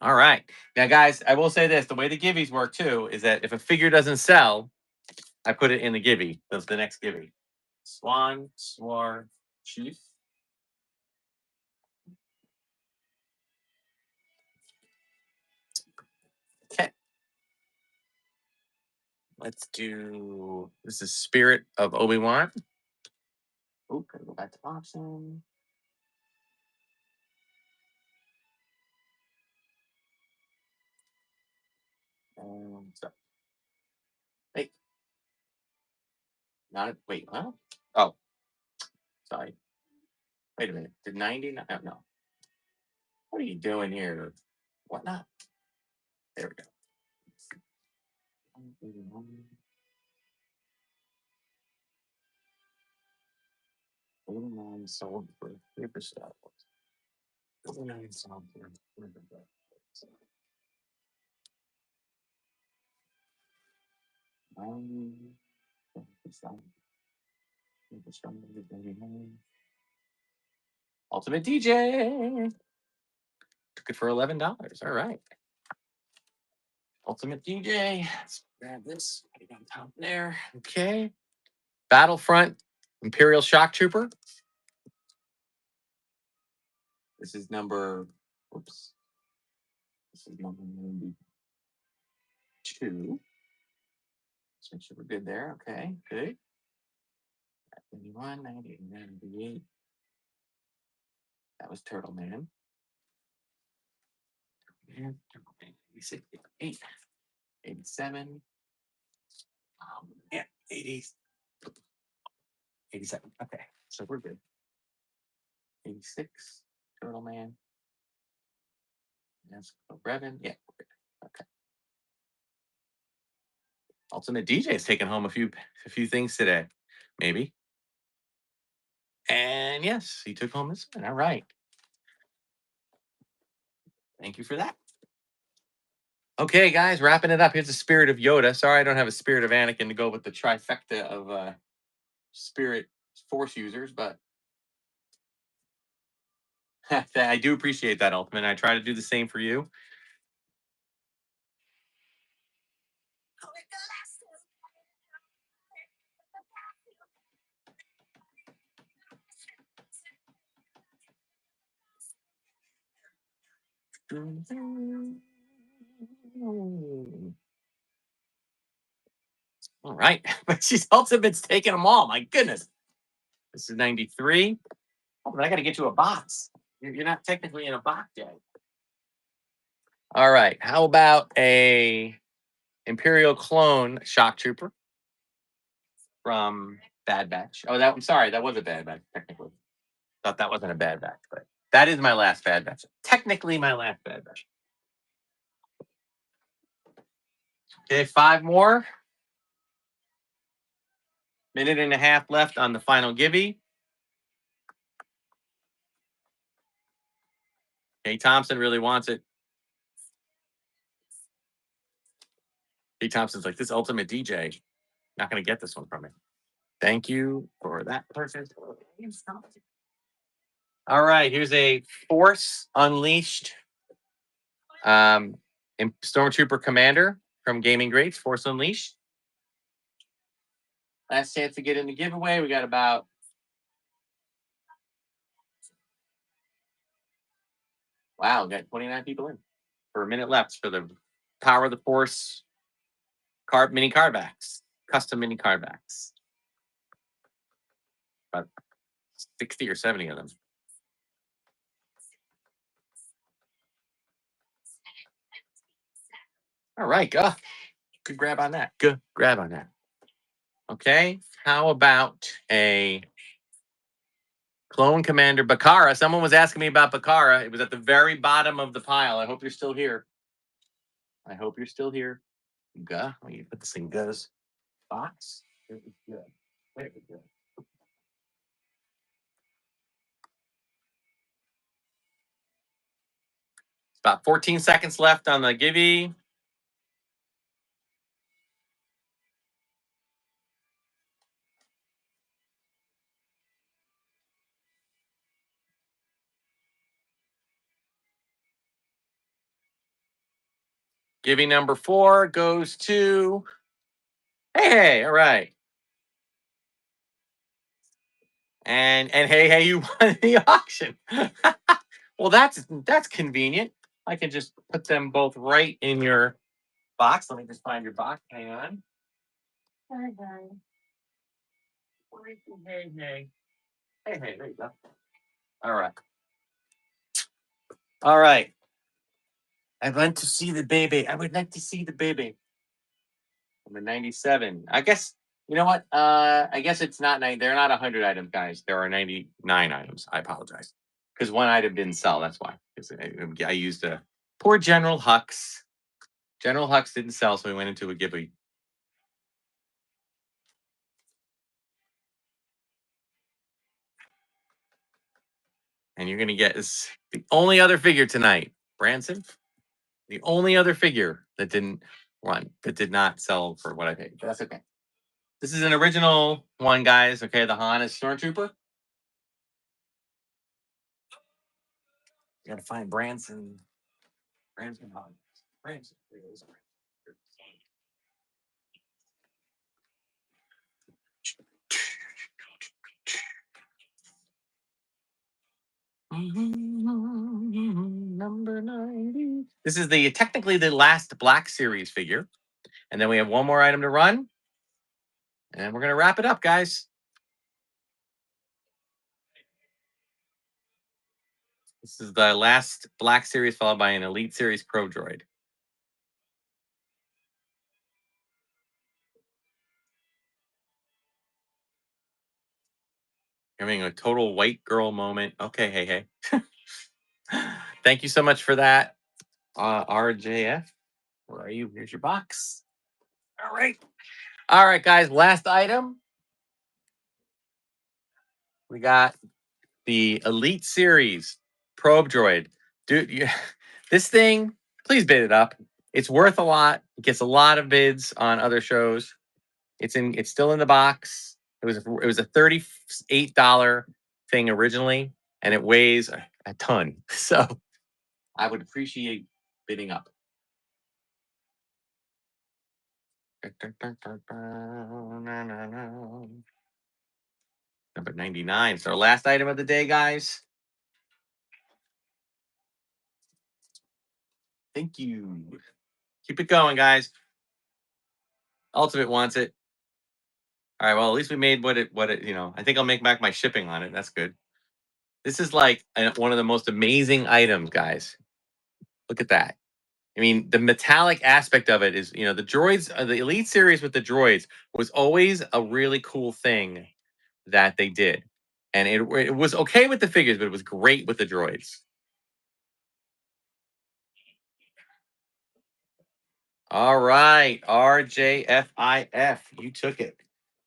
All right. Now, guys, I will say this. The way the givvies work, too, is that if a figure doesn't sell, I put it in the givey, the next givey. Swan, Swar, Chief. Okay. Let's do, this is Spirit of Obi-Wan. Oh, gotta go back to auction. So, wait. Not, wait, huh? Oh, sorry. Wait a minute. Did 99? Oh, no. What are you doing here? What not? There we go. 89 sold for paper stuff. 89 sold for paper stuff. 90. Ultimate DJ. Took it for $11. All right. Ultimate DJ. Let's grab this. Put it on top there. Okay. Battlefront Imperial Shock Trooper. This is number. Oops. This is number 92. Let's make sure we're good there. Okay. Good. 91, 90, 98. That was Turtle Man. 86, 88, 87. Yeah, 80, 87. Okay, so we're good. 86, Turtle Man. That's Brevin. Yeah, we're good. Okay. Ultimate DJ is taking home a few things today, maybe. And yes, he took home this one. All right. Thank you for that. Okay, guys, wrapping it up. Here's the spirit of Yoda. Sorry, I don't have a spirit of Anakin to go with the trifecta of spirit force users, but I do appreciate that, Ultimate. I try to do the same for you. All right, but she's Ultimate's taking them all. My goodness, this is 93. Oh, but I got to get you a box. You're not technically in a box yet. All right, how about a Imperial clone shock trooper from Bad Batch? Oh, I'm sorry, that was a Bad Batch technically. Thought that wasn't a Bad Batch, but that is my last Bad Batch. Technically, my last Bad Batch. Okay, 5 more. Minute and a half left on the final givey. Kay Thompson really wants it. Kay Thompson's like, this Ultimate DJ, not going to get this one from me. Thank you for that person. All right, here's a Force Unleashed Stormtrooper Commander from Gaming Greats, Force Unleashed. Last chance to get in the giveaway. We got about we got 29 people in for a minute left for the Power of the Force mini card backs, custom mini card backs. About 60 or 70 of them. All right, good grab on that. Good grab on that. Okay, how about a Clone Commander Bakara? Someone was asking me about Bakara. It was at the very bottom of the pile. I hope you're still here. I hope you're still here. Let me put this in Guz box. Very good. Very good. About 14 seconds left on the givey. Givey number 4 goes to hey, all right. And hey, you won the auction. Well, that's convenient. I can just put them both right in your box. Let me just find your box. Hang on. Hey. Hey, there you go. All right. All right. I want to see the baby. I would like to see the baby. Number 97. I guess You know what? I guess it's not nine. They're not 100 items, guys. There are 99 items. I apologize because one item didn't sell. That's why. 'Cause I used a poor General Hux. General Hux didn't sell, so we went into a giveaway. And you're gonna get is the only other figure tonight, Branson. The only other figure that didn't run, that did not sell for what I paid. But that's okay. This is an original one, guys. Okay, the Han is Stormtrooper. You gotta find Branson. Branson Han. Branson. There he is. Number 90. This is the technically the last Black Series figure. And then we have one more item to run. And we're gonna wrap it up, guys. This is the last Black Series followed by an Elite Series Pro Droid. Having a total white girl moment. Okay, hey, hey. Thank you so much for that, RJF. Where are you? Here's your box. All right. All right, guys. Last item. We got the Elite Series Probe Droid. Dude, this thing, please bid it up. It's worth a lot. It gets a lot of bids on other shows. It's still in the box. It was a $38 thing originally, and it weighs a ton. So I would appreciate bidding up. Number 99. So our last item of the day, guys. Thank you. Keep it going, guys. Ultimate wants it. All right. Well, at least we made what it. I think I'll make back my shipping on it. That's good. This is like one of the most amazing items, guys. Look at that. I mean, the metallic aspect of it is, the droids, the Elite Series with the droids was always a really cool thing that they did. And it was okay with the figures, but it was great with the droids. All right, RJFIF, you took it.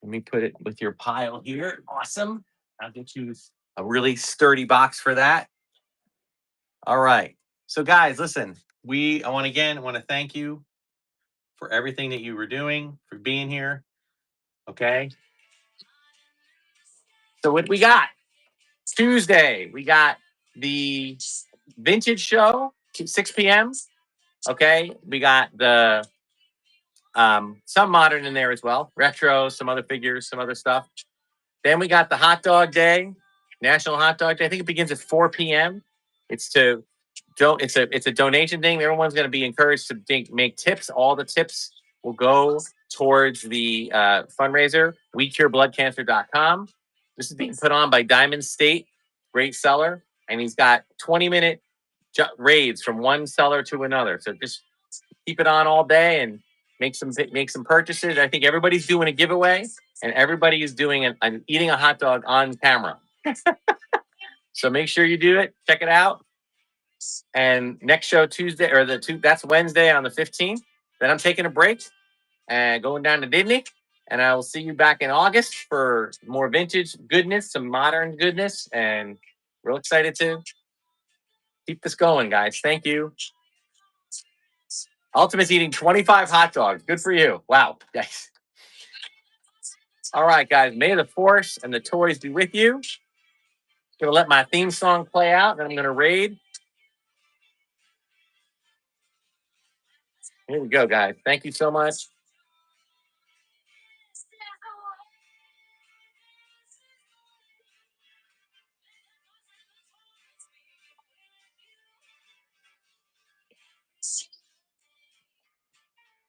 Let me put it with your pile here. Awesome. I'll get you a really sturdy box for that. All right. So, guys, listen, I want to thank you for everything that you were doing, for being here. Okay. So, what we got? Tuesday, we got the vintage show, 6 p.m. Okay. We got the some modern in there as well, retro, some other figures, some other stuff. Then we got the hot dog day, National Hot Dog Day. I think it begins at 4 p.m. It's to it's a donation thing. Everyone's going to be encouraged to make tips. All the tips will go towards the fundraiser, WeCureBloodCancer.com. This is being put on by Diamond State, great seller, and he's got 20-minute raids from one seller to another. So just keep it on all day and make some purchases. I think everybody's doing a giveaway, and everybody is doing an eating a hot dog on camera. So make sure you do it. Check it out. And next show Tuesday that's Wednesday on the 15th. Then I'm taking a break and going down to Disney. And I will see you back in August for more vintage goodness, some modern goodness, and real excited to keep this going, guys. Thank you. Ultimate's eating 25 hot dogs. Good for you. Wow. Yes. All right, guys. May the force and the toys be with you. Gonna let my theme song play out, then I'm gonna raid. Here we go, guys. Thank you so much.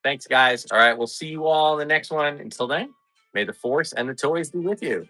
Thanks, guys. All right, we'll see you all in the next one. Until then, may the force and the toys be with you.